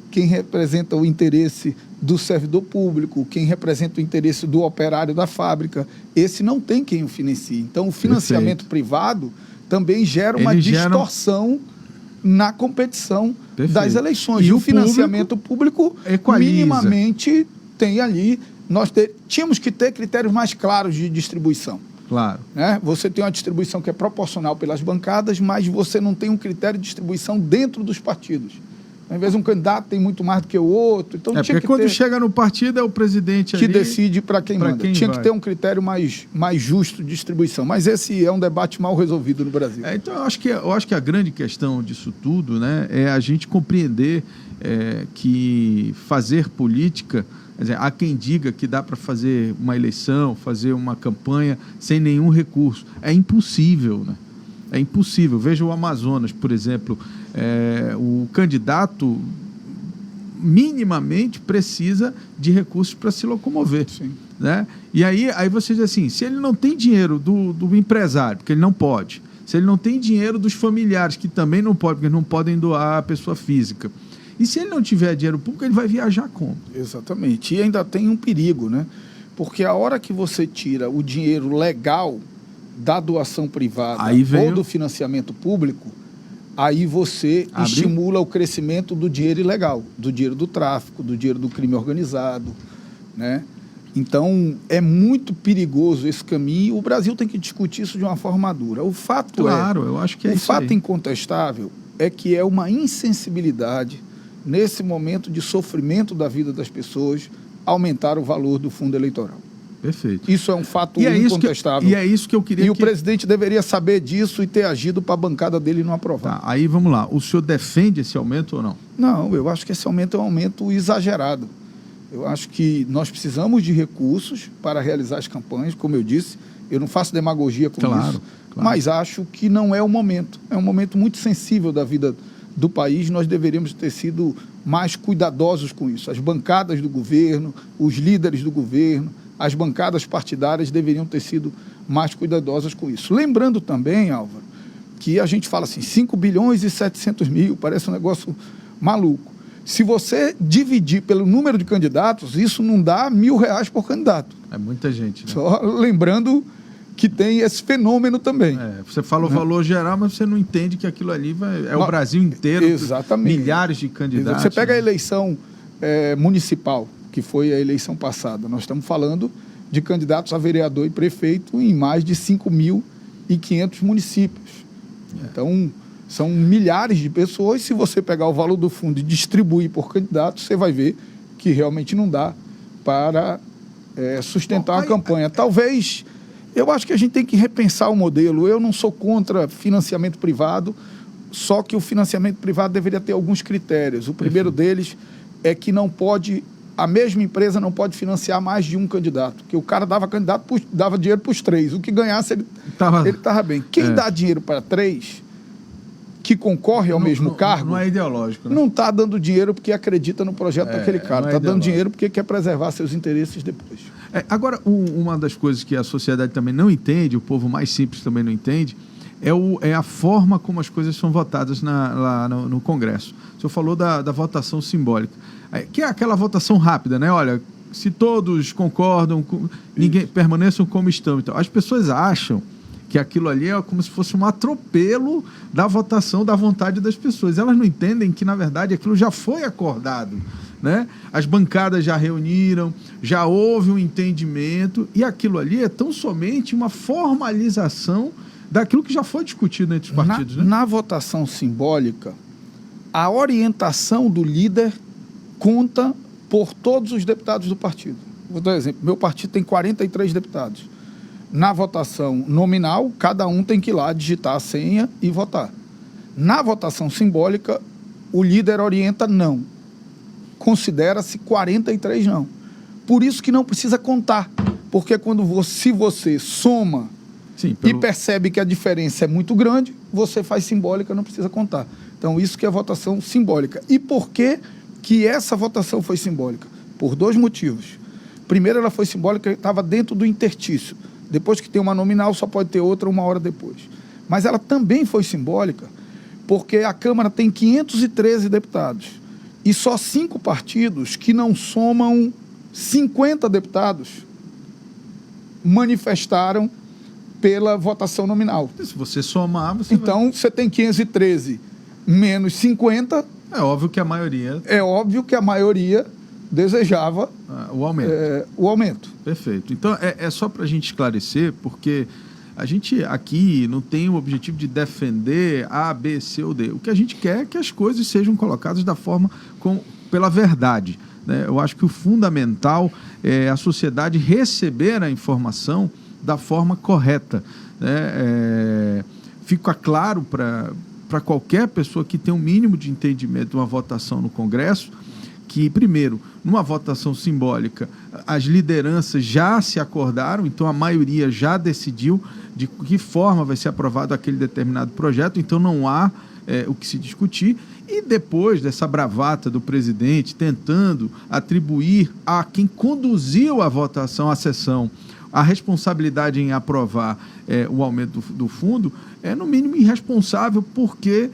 quem representa o interesse do servidor público, quem representa o interesse do operário da fábrica, esse não tem quem o financie. Então, o financiamento privado também gera uma distorção na competição das eleições. E o financiamento público minimamente tem ali... Nós tínhamos que ter critérios mais claros de distribuição. Claro. Né? Você tem uma distribuição que é proporcional pelas bancadas, mas você não tem um critério de distribuição dentro dos partidos. Às vezes um candidato tem muito mais do que o outro. Então tinha porque que quando chega no partido é o presidente que ali decide para quem manda. Tinha vai. que ter um critério mais justo de distribuição. Mas esse é um debate mal resolvido no Brasil. Então eu acho que a grande questão disso tudo, né, é a gente compreender que fazer política, quer dizer, há quem diga que dá para fazer uma eleição, fazer uma campanha sem nenhum recurso. É impossível, né? É impossível. Veja o Amazonas, por exemplo. O candidato minimamente precisa de recursos para se locomover. Sim. Né? E aí você diz assim, se ele não tem dinheiro do empresário, porque ele não pode, se ele não tem dinheiro dos familiares, que também não pode, porque não podem doar a pessoa física, e se ele não tiver dinheiro público, ele vai viajar como? Exatamente. E ainda tem um perigo, né? Porque a hora que você tira o dinheiro legal da doação privada ou do financiamento público, aí você estimula o crescimento do dinheiro ilegal, do dinheiro do tráfico, do dinheiro do crime organizado, né? Então, é muito perigoso esse caminho. O Brasil tem que discutir isso de uma forma madura. O fato eu acho que é o isso fato aí. Incontestável é que é uma insensibilidade nesse momento de sofrimento da vida das pessoas aumentar o valor do fundo eleitoral. Perfeito. Isso é um fato incontestável. E é isso que eu queria... o presidente deveria saber disso e ter agido para a bancada dele não aprovar. Tá, aí vamos lá. O senhor defende esse aumento ou não? Não, eu acho que esse aumento é um aumento exagerado. Eu acho que nós precisamos de recursos para realizar as campanhas, como eu disse. Eu não faço demagogia com isso, mas acho que não é o momento. É um momento muito sensível da vida do país. Nós deveríamos ter sido mais cuidadosos com isso. As bancadas do governo, os líderes do governo, as bancadas partidárias deveriam ter sido mais cuidadosas com isso. Lembrando também, Álvaro, que a gente fala assim, 5 bilhões e 700 mil, parece um negócio maluco. Se você dividir pelo número de candidatos, isso não dá R$1.000 por candidato. É muita gente, né? Só lembrando que tem esse fenômeno também. Você fala o valor geral, mas você não entende que aquilo ali o Brasil inteiro. Exatamente. Milhares de candidatos. Você pega a eleição municipal, que foi a eleição passada. Nós estamos falando de candidatos a vereador e prefeito em mais de 5.500 municípios. Então, são milhares de pessoas. Se você pegar o valor do fundo e distribuir por candidato, você vai ver que realmente não dá para sustentar uma campanha. Talvez, eu acho que a gente tem que repensar o modelo. Eu não sou contra financiamento privado, só que o financiamento privado deveria ter alguns critérios. O primeiro deles é que a mesma empresa não pode financiar mais de um candidato, porque o cara dava dinheiro para os 3. O que ganhasse, ele estava bem. Quem dá dinheiro para 3... que concorre ao mesmo cargo... Não é ideológico, né? Não está dando dinheiro porque acredita no projeto daquele cara. Está dando dinheiro porque quer preservar seus interesses depois. Agora, uma das coisas que a sociedade também não entende, o povo mais simples também não entende, é a forma como as coisas são votadas lá no Congresso. O senhor falou da votação simbólica, que é aquela votação rápida, né? Olha, se todos concordam, ninguém permaneçam como estão. Então, as pessoas acham que aquilo ali é como se fosse um atropelo da votação, da vontade das pessoas. Elas não entendem que, na verdade, aquilo já foi acordado, né? As bancadas já reuniram, já houve um entendimento, e aquilo ali é tão somente uma formalização daquilo que já foi discutido entre os partidos. Na votação simbólica, a orientação do líder conta por todos os deputados do partido. Vou dar um exemplo. Meu partido tem 43 deputados. Na votação nominal, cada um tem que ir lá digitar a senha e votar. Na votação simbólica, o líder orienta não. Considera-se 43 não. Por isso que não precisa contar. Porque se você soma e percebe que a diferença é muito grande, você faz simbólica, não precisa contar. Então, isso que é votação simbólica. E por que essa votação foi simbólica? Por 2 motivos. Primeiro, ela foi simbólica, estava dentro do interstício. Depois que tem uma nominal, só pode ter outra 1 hora depois. Mas ela também foi simbólica porque a Câmara tem 513 deputados e só 5 partidos que não somam 50 deputados manifestaram pela votação nominal. Se você somar, então, você tem 513 menos 50... É óbvio que a maioria... desejava o aumento. O aumento. Perfeito. Então, é só para a gente esclarecer, porque A gente aqui não tem o objetivo de defender A, B, C ou D. O que a gente quer é que as coisas sejam colocadas da forma pela verdade, né? Eu acho que o fundamental é a sociedade receber a informação da forma correta, né? Fica claro para qualquer pessoa que tem um mínimo de entendimento de uma votação no Congresso que, primeiro, numa votação simbólica, as lideranças já se acordaram, então a maioria já decidiu de que forma vai ser aprovado aquele determinado projeto, então não há o que se discutir. E depois dessa bravata do presidente tentando atribuir a quem conduziu a votação, a sessão, a responsabilidade em aprovar o aumento do fundo, é no mínimo irresponsável, porque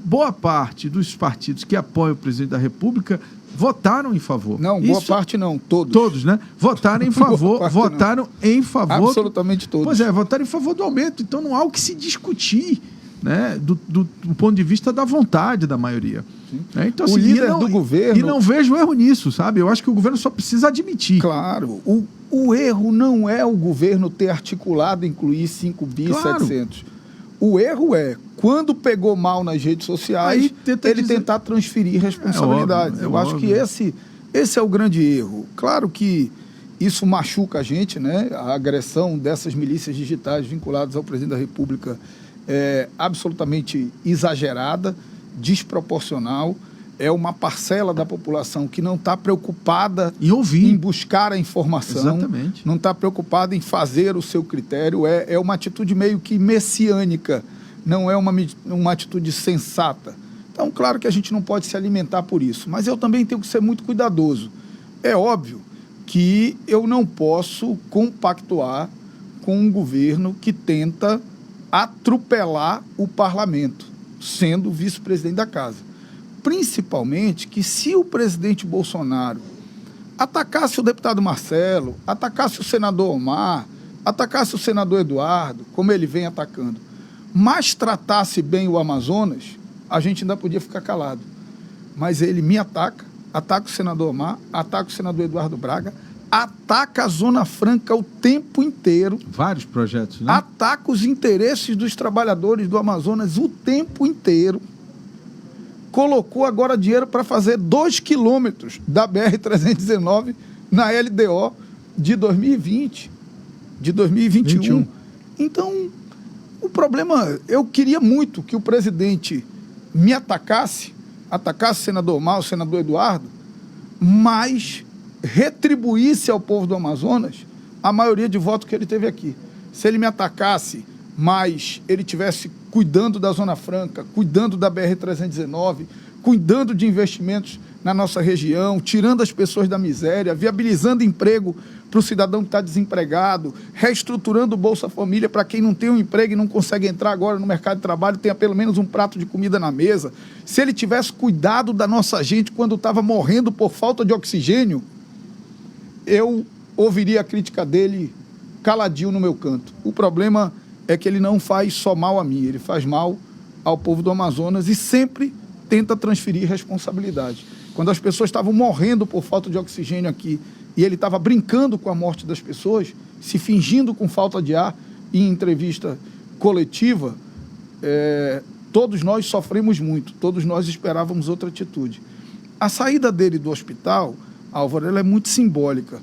boa parte dos partidos que apoiam o presidente da República votaram em favor. Não, boa parte não, todos. Todos, né? Votaram em favor, votaram em favor. Absolutamente todos. Pois é, votaram em favor do aumento, então não há o que se discutir, né? Do ponto de vista da vontade da maioria. Então, assim, o líder do governo... E não vejo erro nisso, sabe? Eu acho que o governo só precisa admitir. Claro, o erro não é o governo ter articulado incluir 5 bi 700. O erro é, quando pegou mal nas redes sociais, tentar transferir responsabilidades. Eu acho que esse é o grande erro. Claro que isso machuca a gente, né? A agressão dessas milícias digitais vinculadas ao presidente da República é absolutamente exagerada, desproporcional. É uma parcela da população que não está preocupada em buscar a informação. Exatamente. Não está preocupada em fazer o seu critério. É uma atitude meio que messiânica, não é uma atitude sensata. Então, claro que a gente não pode se alimentar por isso, mas eu também tenho que ser muito cuidadoso. É óbvio que eu não posso compactuar com um governo que tenta atropelar o parlamento, sendo vice-presidente da casa. Principalmente que se o presidente Bolsonaro atacasse o deputado Marcelo, atacasse o senador Omar, atacasse o senador Eduardo, como ele vem atacando, mas tratasse bem o Amazonas, a gente ainda podia ficar calado. Mas ele me ataca o senador Omar, ataca o senador Eduardo Braga, ataca a Zona Franca o tempo inteiro. Vários projetos, né? Ataca os interesses dos trabalhadores do Amazonas o tempo inteiro. Colocou agora dinheiro para fazer 2 quilômetros da BR-319 na LDO de 2020, de 2021. Então, o problema, eu queria muito que o presidente me atacasse o senador Omar, o senador Eduardo, mas retribuísse ao povo do Amazonas a maioria de votos que ele teve aqui. Se ele me atacasse, mas ele tivesse cuidando da Zona Franca, cuidando da BR-319, cuidando de investimentos na nossa região, tirando as pessoas da miséria, viabilizando emprego para o cidadão que está desempregado, reestruturando o Bolsa Família para quem não tem um emprego e não consegue entrar agora no mercado de trabalho, tenha pelo menos um prato de comida na mesa. Se ele tivesse cuidado da nossa gente quando estava morrendo por falta de oxigênio, eu ouviria a crítica dele caladinho no meu canto. O problema é que ele não faz só mal a mim, ele faz mal ao povo do Amazonas e sempre tenta transferir responsabilidade. Quando as pessoas estavam morrendo por falta de oxigênio aqui e ele estava brincando com a morte das pessoas, se fingindo com falta de ar em entrevista coletiva, todos nós sofremos muito, todos nós esperávamos outra atitude. A saída dele do hospital, Álvaro, ela é muito simbólica,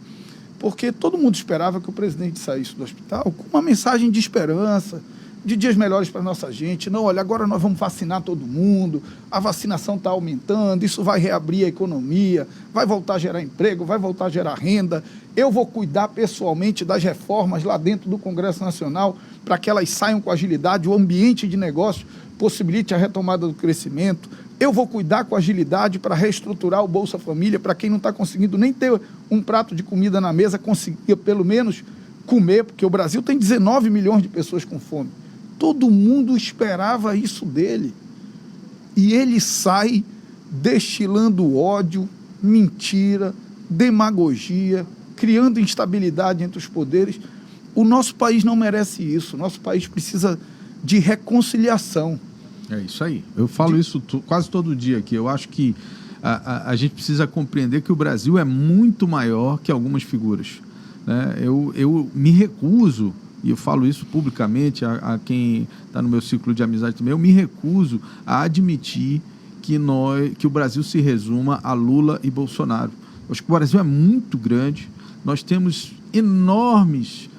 porque todo mundo esperava que o presidente saísse do hospital com uma mensagem de esperança, de dias melhores para a nossa gente. Não, olha, agora nós vamos vacinar todo mundo, a vacinação está aumentando, isso vai reabrir a economia, vai voltar a gerar emprego, vai voltar a gerar renda. Eu vou cuidar pessoalmente das reformas lá dentro do Congresso Nacional para que elas saiam com agilidade, o ambiente de negócio possibilite a retomada do crescimento. Eu vou cuidar com agilidade para reestruturar o Bolsa Família, para quem não está conseguindo nem ter um prato de comida na mesa, conseguir pelo menos comer, porque o Brasil tem 19 milhões de pessoas com fome. Todo mundo esperava isso dele. E ele sai destilando ódio, mentira, demagogia, criando instabilidade entre os poderes. O nosso país não merece isso. O nosso país precisa de reconciliação. É isso aí. Eu falo isso quase todo dia aqui. Eu acho que a gente precisa compreender que o Brasil é muito maior que algumas figuras, né? Eu me recuso e eu falo isso publicamente a quem está no meu círculo de amizade também, eu me recuso a admitir que o Brasil se resuma a Lula e Bolsonaro. Eu acho que o Brasil é muito grande, nós temos enormes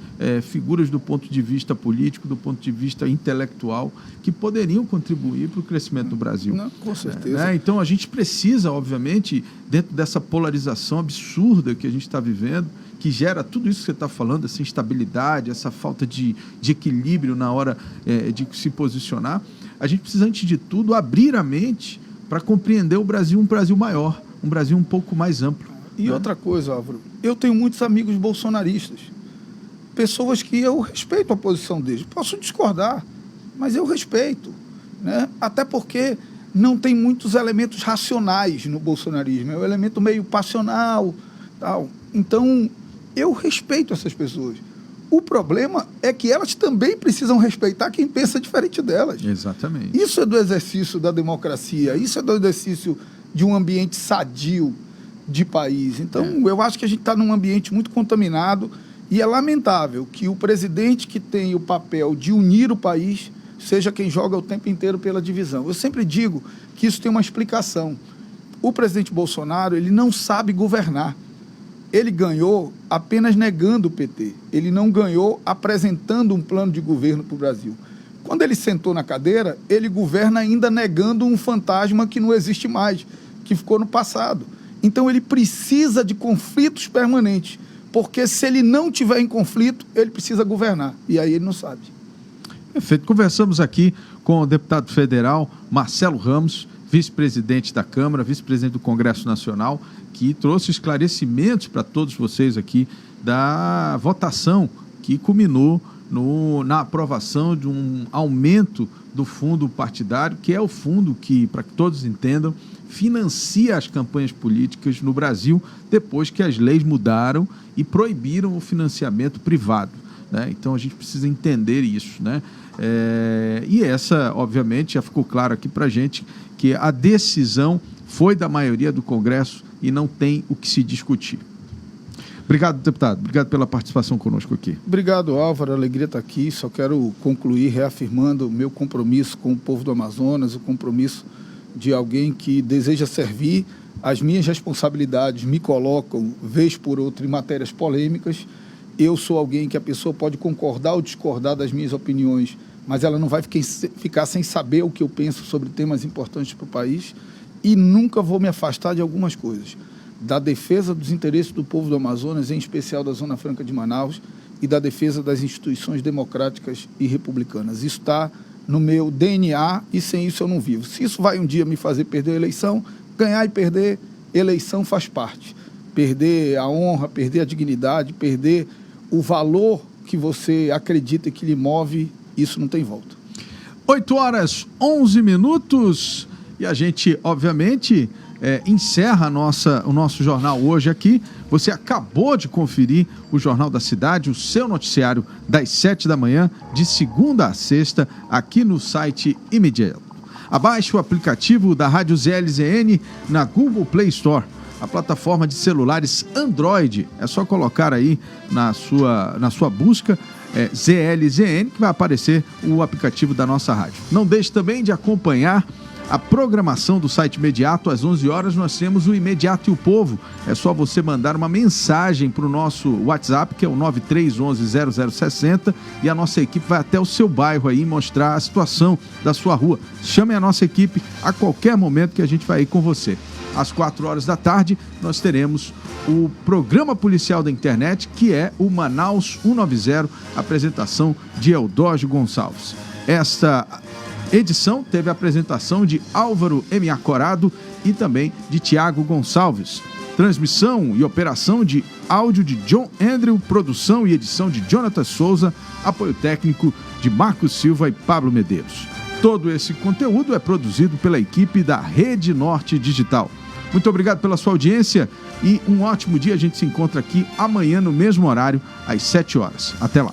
figuras do ponto de vista político, do ponto de vista intelectual, que poderiam contribuir para o crescimento do Brasil. Não, com certeza. Então, a gente precisa, obviamente, dentro dessa polarização absurda que a gente está vivendo, que gera tudo isso que você está falando, essa instabilidade, essa falta de equilíbrio na hora de se posicionar, a gente precisa, antes de tudo, abrir a mente para compreender o Brasil, um Brasil maior, um Brasil um pouco mais amplo. E outra coisa, Álvaro, eu tenho muitos amigos bolsonaristas, pessoas que eu respeito a posição deles. Posso discordar, mas eu respeito, né? Até porque não tem muitos elementos racionais no bolsonarismo, é um elemento meio passional, tal. Então, eu respeito essas pessoas. O problema é que elas também precisam respeitar quem pensa diferente delas. Exatamente. Isso é do exercício da democracia, isso é do exercício de um ambiente sadio de país. Então, eu acho que a gente está num ambiente muito contaminado e é lamentável que o presidente que tem o papel de unir o país seja quem joga o tempo inteiro pela divisão. Eu sempre digo que isso tem uma explicação. O presidente Bolsonaro, ele não sabe governar. Ele ganhou apenas negando o PT. Ele não ganhou apresentando um plano de governo para o Brasil. Quando ele sentou na cadeira, ele governa ainda negando um fantasma que não existe mais, que ficou no passado. Então, ele precisa de conflitos permanentes, porque se ele não tiver em conflito, ele precisa governar. E aí ele não sabe. Perfeito. Conversamos aqui com o deputado federal Marcelo Ramos, vice-presidente da Câmara, vice-presidente do Congresso Nacional, que trouxe esclarecimentos para todos vocês aqui da votação que culminou na aprovação de um aumento do fundo partidário, que é o fundo que, para que todos entendam, financia as campanhas políticas no Brasil depois que as leis mudaram e proibiram o financiamento privado, né? Então, a gente precisa entender isso, né? E essa, obviamente, já ficou claro aqui para a gente que a decisão foi da maioria do Congresso e não tem o que se discutir. Obrigado, deputado. Obrigado pela participação conosco aqui. Obrigado, Álvaro. A alegria está aqui. Só quero concluir reafirmando o meu compromisso com o povo do Amazonas, o compromisso de alguém que deseja servir. As minhas responsabilidades me colocam, vez por outra, em matérias polêmicas. Eu sou alguém que a pessoa pode concordar ou discordar das minhas opiniões, mas ela não vai ficar sem saber o que eu penso sobre temas importantes para o país, e nunca vou me afastar de algumas coisas. Da defesa dos interesses do povo do Amazonas, em especial da Zona Franca de Manaus, e da defesa das instituições democráticas e republicanas. Isso está no meu DNA e sem isso eu não vivo. Se isso vai um dia me fazer perder a eleição, ganhar e perder, eleição faz parte. Perder a honra, perder a dignidade, perder o valor que você acredita que lhe move, isso não tem volta. 8h11 e a gente, obviamente, encerra o nosso jornal hoje aqui. Você acabou de conferir o Jornal da Cidade, o seu noticiário das 7 da manhã, de segunda a sexta, aqui no site Imediato. Abaixe o aplicativo da Rádio ZLZN na Google Play Store, a plataforma de celulares Android. É só colocar aí na sua busca ZLZN, que vai aparecer o aplicativo da nossa rádio. Não deixe também de acompanhar a programação do site Imediato. Às 11 horas nós temos o Imediato e o Povo. É só você mandar uma mensagem para o nosso WhatsApp, que é o 9311-0060, e a nossa equipe vai até o seu bairro aí mostrar a situação da sua rua. Chame a nossa equipe a qualquer momento que a gente vai ir com você. Às 4 horas da tarde nós teremos o programa policial da internet, que é o Manaus 190, apresentação de Eudógio Gonçalves. Esta edição teve a apresentação de Álvaro M.A. Corado e também de Tiago Gonçalves. Transmissão e operação de áudio de John Andrew, produção e edição de Jonathan Souza, apoio técnico de Marcos Silva e Pablo Medeiros. Todo esse conteúdo é produzido pela equipe da Rede Norte Digital. Muito obrigado pela sua audiência e um ótimo dia. A gente se encontra aqui amanhã no mesmo horário, às 7 horas. Até lá.